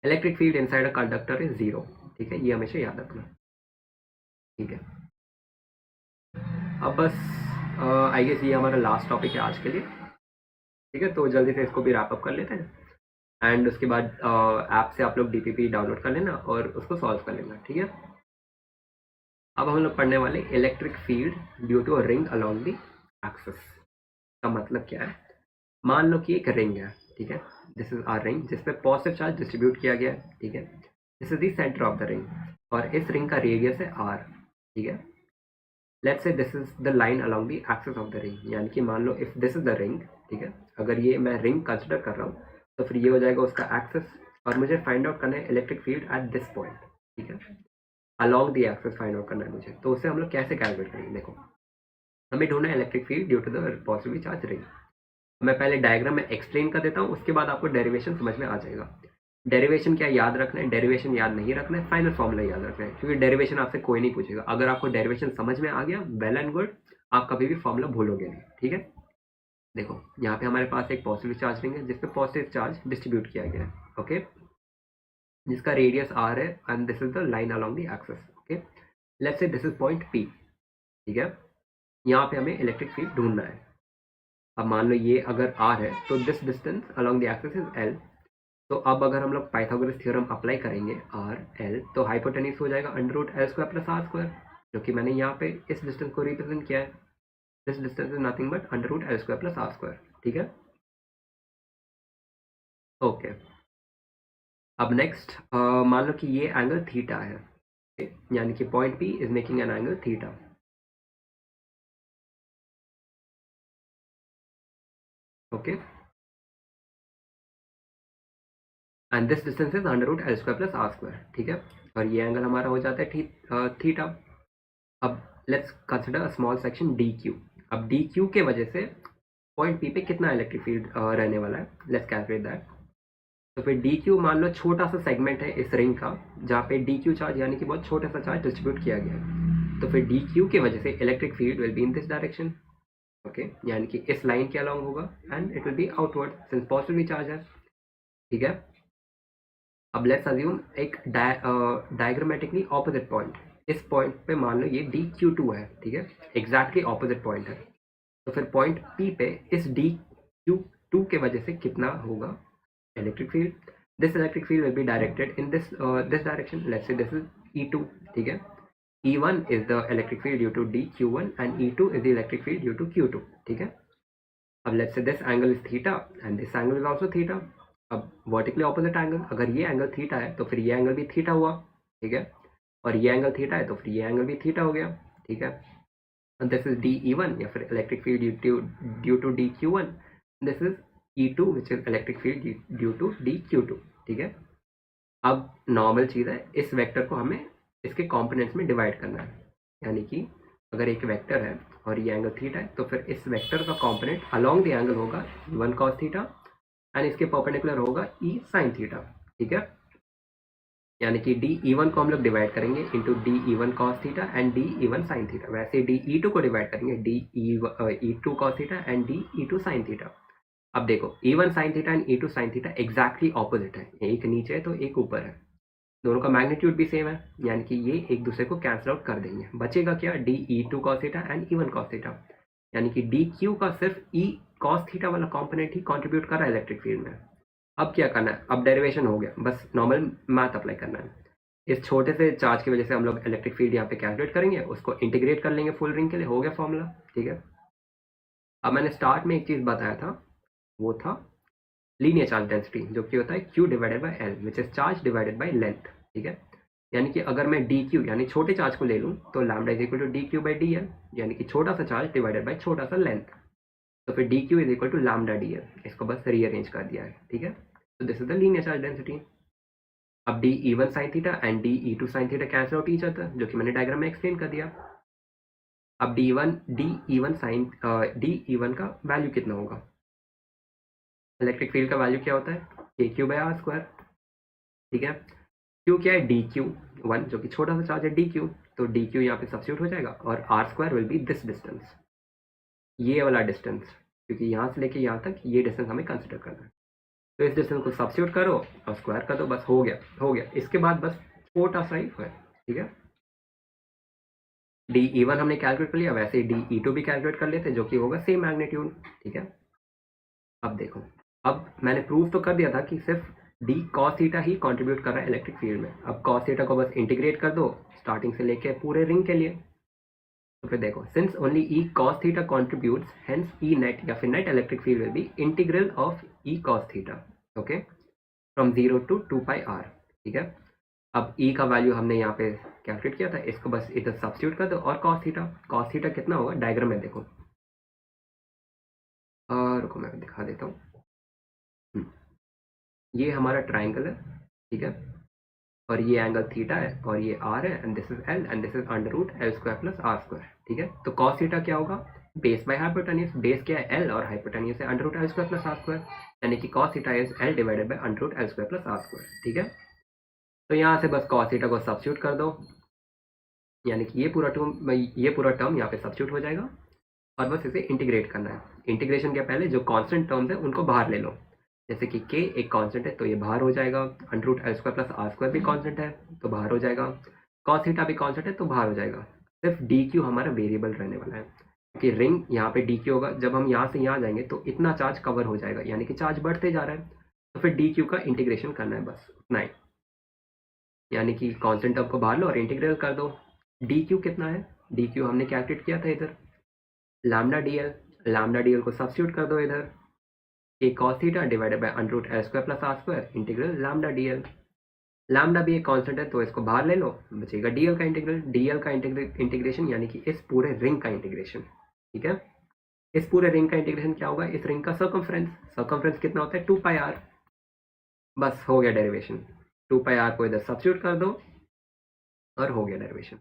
Electric field inside a conductor is zero, ठीक है, ये हमेशा याद रखना, ठीक है। अब बस आई गेस ये हमारा लास्ट टॉपिक है आज के लिए, ठीक है। तो जल्दी से इसको भी रैप अप कर लेते हैं एंड उसके बाद ऐप से आप लोग डीपीपी डाउनलोड कर लेना और उसको सॉल्व कर लेना, ठीक है। अब हम लोग पढ़ने वाले electric field due to a ring along the axis. का मतलब क्या है? मान लो कि एक रिंग है, ठीक है। दिस इज आर रिंग जिस पे पॉजिटिव चार्ज डिस्ट्रीब्यूट किया गया है, ठीक है। This is the centre of the ring और इस रिंग का रेडियस है आर, ठीक है। Let's say this is the line along the axis of the ring, यानी कि मान लो if this is the ring, ठीक है, अगर ये मैं रिंग कंसिडर कर रहा हूँ तो फिर ये हो जाएगा उसका एक्सिस, और मुझे फाइंड आउट करना है electric field at this point, ठीक है। Along the axis find out करना है मुझे, तो उसे हम लोग कैसे कैलकुलेट करेंगे? देखो हमें ढूंढना है electric field due to the positively charge ring. मैं पहले डायग्राम में एक्सप्लेन कर देता हूँ, उसके बाद आपको डेरिवेशन समझ में आ जाएगा। डेरिवेशन क्या याद रखना है, डेरिवेशन याद नहीं रखना है, फाइनल फॉर्मूला याद रखना है, क्योंकि डेरिवेशन आपसे कोई नहीं पूछेगा। अगर आपको डेरिवेशन समझ में आ गया वेल एंड गुड, आप कभी भी फॉर्मूला भूलोगे नहीं, ठीक है। देखो यहाँ पे हमारे पास एक पॉजिटिव चार्ज रिंग है जिसपे पॉजिटिव चार्ज डिस्ट्रीब्यूट किया गया है, ओके, जिसका रेडियस आर है and this is the line along the axis, okay. Let's say this is point P, ठीक है। यहाँ पे हमें इलेक्ट्रिक फील्ड ढूंढना है। अब मान लो ये अगर आर है तो this distance along the axis is L. तो अब अगर हम लोग पाइथागोरस थ्योरम अप्लाई करेंगे आर एल, तो हाइपोटेन्यूज हो जाएगा under root L square plus R square, जो कि मैंने यहाँ पे इस डिस्टेंस को रिप्रेजेंट किया है। This distance is nothing but under root L square plus R square, ठीक है, ओके। अब नेक्स्ट मान लो कि ये एंगल थीटा है, यानी कि point P is making an angle theta, okay, and this distance is under root L square plus R square, ठीक है। और ये एंगल हमारा हो जाता है थीटा। अब let's consider a small section D Q. अब डी क्यू के वजह से पॉइंट पी पे कितना इलेक्ट्रिक फील्ड रहने वाला है, लेट्स कैलकुलेट दैट। तो फिर डी क्यू मान लो छोटा सा सेगमेंट है इस रिंग का जहाँ पे डी क्यू चार्ज यानी कि बहुत छोटा सा चार्ज डिस्ट्रीब्यूट किया गया है। तो फिर डी क्यू की वजह से electric field will be in this direction, okay, यानी कि इस लाइन के अलॉन्ग होगा and it will B outward since positively charge है, ठीक है। अब लेट्स अज्यूम एक डायग्रामेटिकली ऑपोजिट पॉइंट, इस पॉइंट पे मान लो ये डी क्यू टू है, ठीक है, एग्जैक्टली ऑपोजिट पॉइंट है। तो फिर पॉइंट पी पे इस डी क्यू टू के वजह से कितना होगा electric field? This electric field will be directed in this direction, let's say this is E2, ठीक है। E1 is the electric field due to dq1 and E2 is the electric field due to q2, ठीक है। अब let's say this angle is theta and this angle is also theta. अब vertically opposite angle, अगर ये angle theta है तो फिर ये एंगल भी थीटा हुआ, ठीक है, और ये एंगल थीटा है तो फिर ये एंगल भी थीटा हो गया, ठीक है। and this is DE1 या फिर electric field due to DQ1, this is E2 which is electric field due to DQ2, ठीक है। अब नॉर्मल चीज़ है, इस वेक्टर को हमें इसके कंपोनेंट्स में डिवाइड करना है, यानी कि अगर एक वेक्टर है और ये एंगल थीटा है तो फिर इस वेक्टर का कंपोनेंट अलोंग द एंगल होगा E1 cos थीटा एंड इसके परपेंडिकुलर होगा E sin थीटा, ठीक है। यानी कि DE1 को हम लोग डिवाइड करेंगे into DE1 cos theta and DE1 sin theta, वैसे DE2 को डिवाइड करेंगे E2 cos theta and DE2 sin theta. अब देखो E1 sin theta and E2 sin theta exactly opposite है, एक नीचे है तो एक ऊपर है, दोनों का मैग्नीट्यूड भी सेम है, यानी कि ये एक दूसरे को कैंसिल आउट कर देंगे, बचेगा क्या DE2 cos theta and E1 cos theta, यानी कि DQ का सिर्फ E cos थीटा वाला कॉम्पोनेंट ही कॉन्ट्रीब्यूट कर रहा है इलेक्ट्रिक फील्ड में। अब क्या करना है, अब डेरिवेशन हो गया, बस नॉर्मल मैथ अप्लाई करना है। इस छोटे से चार्ज की वजह से हम लोग इलेक्ट्रिक फील्ड यहाँ पे कैलकुलेट करेंगे, उसको इंटीग्रेट कर लेंगे फुल रिंग के लिए, हो गया फॉर्मूला, ठीक है। अब मैंने स्टार्ट में एक चीज़ बताया था, वो था लीनियर चार्ज डेंसिटी, जो कि होता है Q divided by L which is charge divided by length, ठीक है। यानी कि अगर मैं DQ यानी छोटे चार्ज को ले लूँ तो lambda is equal to DQ by DL, यानी कि छोटा सा चार्ज डिवाइडेड बाई छोटा सा लेंथ, तो फिर DQ is equal to lambda DL, इसको बस रीअरेंज कर दिया है, ठीक है। तो this is the linear charge density. अब DE1 sin theta and DE2 sin theta cancel out each other, जो कि मैंने डायग्राम में एक्सप्लेन कर दिया। अब DE1 का वैल्यू कितना होगा, इलेक्ट्रिक फील्ड का वैल्यू क्या होता है KQ बाई आर स्क्वायर, ठीक है। Q क्या है DQ1, जो कि छोटा सा चार्ज है DQ, तो DQ यहाँ पे सब्स्टिट्यूट हो जाएगा और R square will be this distance, ये वाला डिस्टेंस, क्योंकि यहाँ से लेके यहाँ तक ये डिस्टेंस हमें कंसिडर करना है। तो इस डिस्टेंस को सब्स्टिट्यूट करो और स्क्वायर कर दो, बस हो गया। इसके बाद बस छोटा सा ही है, ठीक है। DE1 हमने कैलकुलेट कर लिया, वैसे ही DE2 भी कैलकुलेट कर लेते, जो कि होगा सेम मैग्नीट्यूड, ठीक है। अब देखो, अब मैंने प्रूव तो कर दिया था कि सिर्फ D cos थीटा ही कंट्रीब्यूट कर रहा है इलेक्ट्रिक फील्ड में। अब cos थीटा को बस इंटीग्रेट कर दो स्टार्टिंग से लेके पूरे रिंग के लिए, तो फिर देखो since only E cos theta contributes, hence E net या फिर net electric field will B integral of E cos theta, okay, from 0 to 2 pi r, ठीक है। अब E का वैल्यू हमने यहाँ पे कैलकुलेट किया था, इसको बस इधर सब्स्टिट्यूट कर दो और cos थीटा कितना होगा डायग्राम में देखो, रुको मैं दिखा देता हूँ। ये हमारा ट्राइंगल है, ठीक है, और ये एंगल थीटा है और ये r है and this is L and this is under root L square plus R square, ठीक है। तो cos थीटा क्या होगा, बेस बाय हाइपोटेन्यूज, बेस क्या है L और हाइपोटेन्यूज है under root L square plus R square, यानी कि cos theta is L divided by under root L square plus R square, ठीक है। तो यहाँ से बस cos थीटा को सब्स्टिट्यूट कर दो, यानी कि ये पूरा टर्म यहाँ पे सब्स्टिट्यूट हो जाएगा और बस इसे इंटीग्रेट करना है। इंटीग्रेशन के पहले जो कांस्टेंट टर्म्स है उनको बाहर ले लो, जैसे कि k एक कांस्टेंट है तो ये बाहर हो जाएगा, under root L square plus R square भी कांस्टेंट है तो बाहर हो जाएगा, cos थीटा भी कांस्टेंट है तो बाहर हो जाएगा, सिर्फ DQ हमारा वेरिएबल रहने वाला है, क्योंकि रिंग यहाँ पे DQ होगा, जब हम यहाँ से यहाँ जाएंगे तो इतना चार्ज कवर हो जाएगा, यानी कि चार्ज बढ़ते जा रहा है, तो फिर DQ का इंटीग्रेशन करना है, बस उतना ही, यानी कि कांस्टेंट टर्म को बाहर लो और इंटीग्रल कर दो। DQ कितना है, DQ हमने कैलकुलेट किया था इधर लैम्डा DL को सब्स्टिट्यूट कर दो इधर, k cos theta divided by under root L square plus R square integral lambda DL, lambda भी एक कांस्टेंट है तो इसको बाहर ले लो, बचेगा DL का इंटीग्रल, DL का इंटीग्रेशन यानी कि इस पूरे रिंग का इंटीग्रेशन, ठीक है। इस पूरे रिंग का इंटीग्रेशन क्या होगा, इस रिंग का सर्कमफ्रेंस कितना होता है 2 pi r, बस हो गया डेरिवेशन, 2 pi r को इधर सब्स्टिट्यूट कर दो और हो गया डेरिवेशन।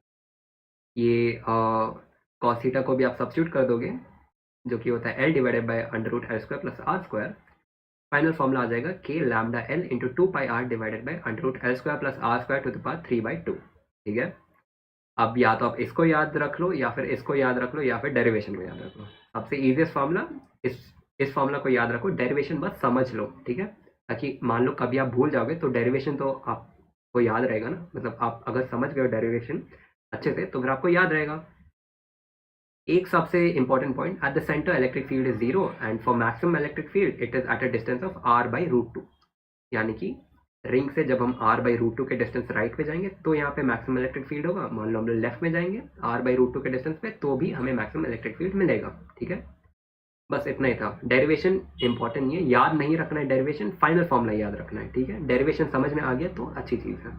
ये cos थीटा को भी आप सब्स्टिट्यूट कर दोगे, जो कि होता है L divided by under root L square plus R square, final formula आ जाएगा k lambda L into 2 pi r divided by under root L square plus R square to the power 3/2, ठीक है। अब या तो आप इसको याद रख लो या फिर इसको याद रख लो या फिर डेरिवेशन को याद रख लो, सबसे ईजिएस्ट फॉर्मूला इस फॉर्मूला को याद रखो, डेरिवेशन बस समझ लो, ठीक है। ताकि मान लो कभी आप भूल जाओगे तो डेरिवेशन तो आपको याद रहेगा ना, मतलब आप अगर समझ गए डेरिवेशन अच्छे से तो फिर आपको याद रहेगा। एक सबसे important point, at the centre electric field is zero and for maximum electric field it is at a distance of R by root two. यानी कि रिंग से जब हम आर बाई रूट टू के डिस्टेंस राइट पे जाएंगे तो यहाँ पे मैक्सिमम इलेक्ट्रिक फील्ड होगा। मान लो हम लेफ्ट में जाएंगे आर बाई रूट टू के डिस्टेंस पे तो भी हमें मैक्सिमम इलेक्ट्रिक फील्ड मिलेगा। ठीक है, बस इतना ही था। डेरिवेशन इंपॉर्टेंट नहीं है, याद नहीं रखना है डेरिवेशन, फाइनल फॉर्मूला याद रखना है। ठीक है, डेरिवेशन समझ में आ गया तो अच्छी चीज़ है।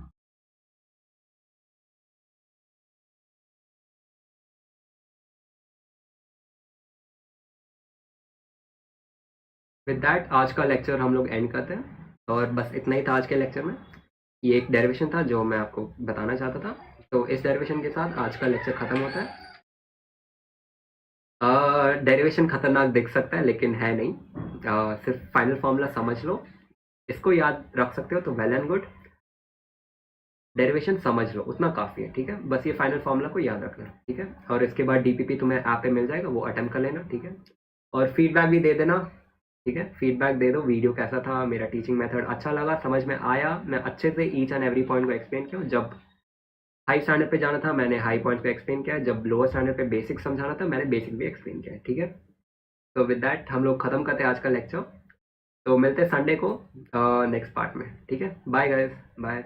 विद दैट आज का लेक्चर हम लोग एंड करते हैं, और बस इतना ही था आज के लेक्चर में। ये एक डेरिवेशन था जो मैं आपको बताना चाहता था। तो इस डेरिवेशन के साथ आज का लेक्चर ख़त्म होता है। डेरिवेशन खतरनाक दिख सकता है लेकिन है नहीं। सिर्फ फाइनल फॉर्मूला समझ लो, इसको याद रख सकते हो तो वेल एंड गुड। डेरिवेशन समझ लो उतना काफ़ी है। ठीक है, बस ये फाइनल फॉर्मूला को याद रखना। ठीक है, और इसके बाद डीपीपी तुम्हें ऐप पे मिल जाएगा, वो अटेम्प्ट कर लेना। ठीक है, और फीडबैक भी दे देना। ठीक है, फीडबैक दे दो, वीडियो कैसा था, मेरा टीचिंग मेथड अच्छा लगा, समझ में आया, मैं अच्छे से ईच एंड एवरी पॉइंट को एक्सप्लेन किया। जब हाई स्टैंडर्ड पे जाना था मैंने हाई पॉइंट पे एक्सप्लेन किया, जब लोअर स्टैंडर्ड पे बेसिक समझाना था मैंने बेसिक भी एक्सप्लेन किया। ठीक है, तो विद दैट हम लोग ख़त्म करते हैं आज का लेक्चर। तो मिलते हैं संडे को नेक्स्ट पार्ट में। ठीक है, बाय गाइस, बाय।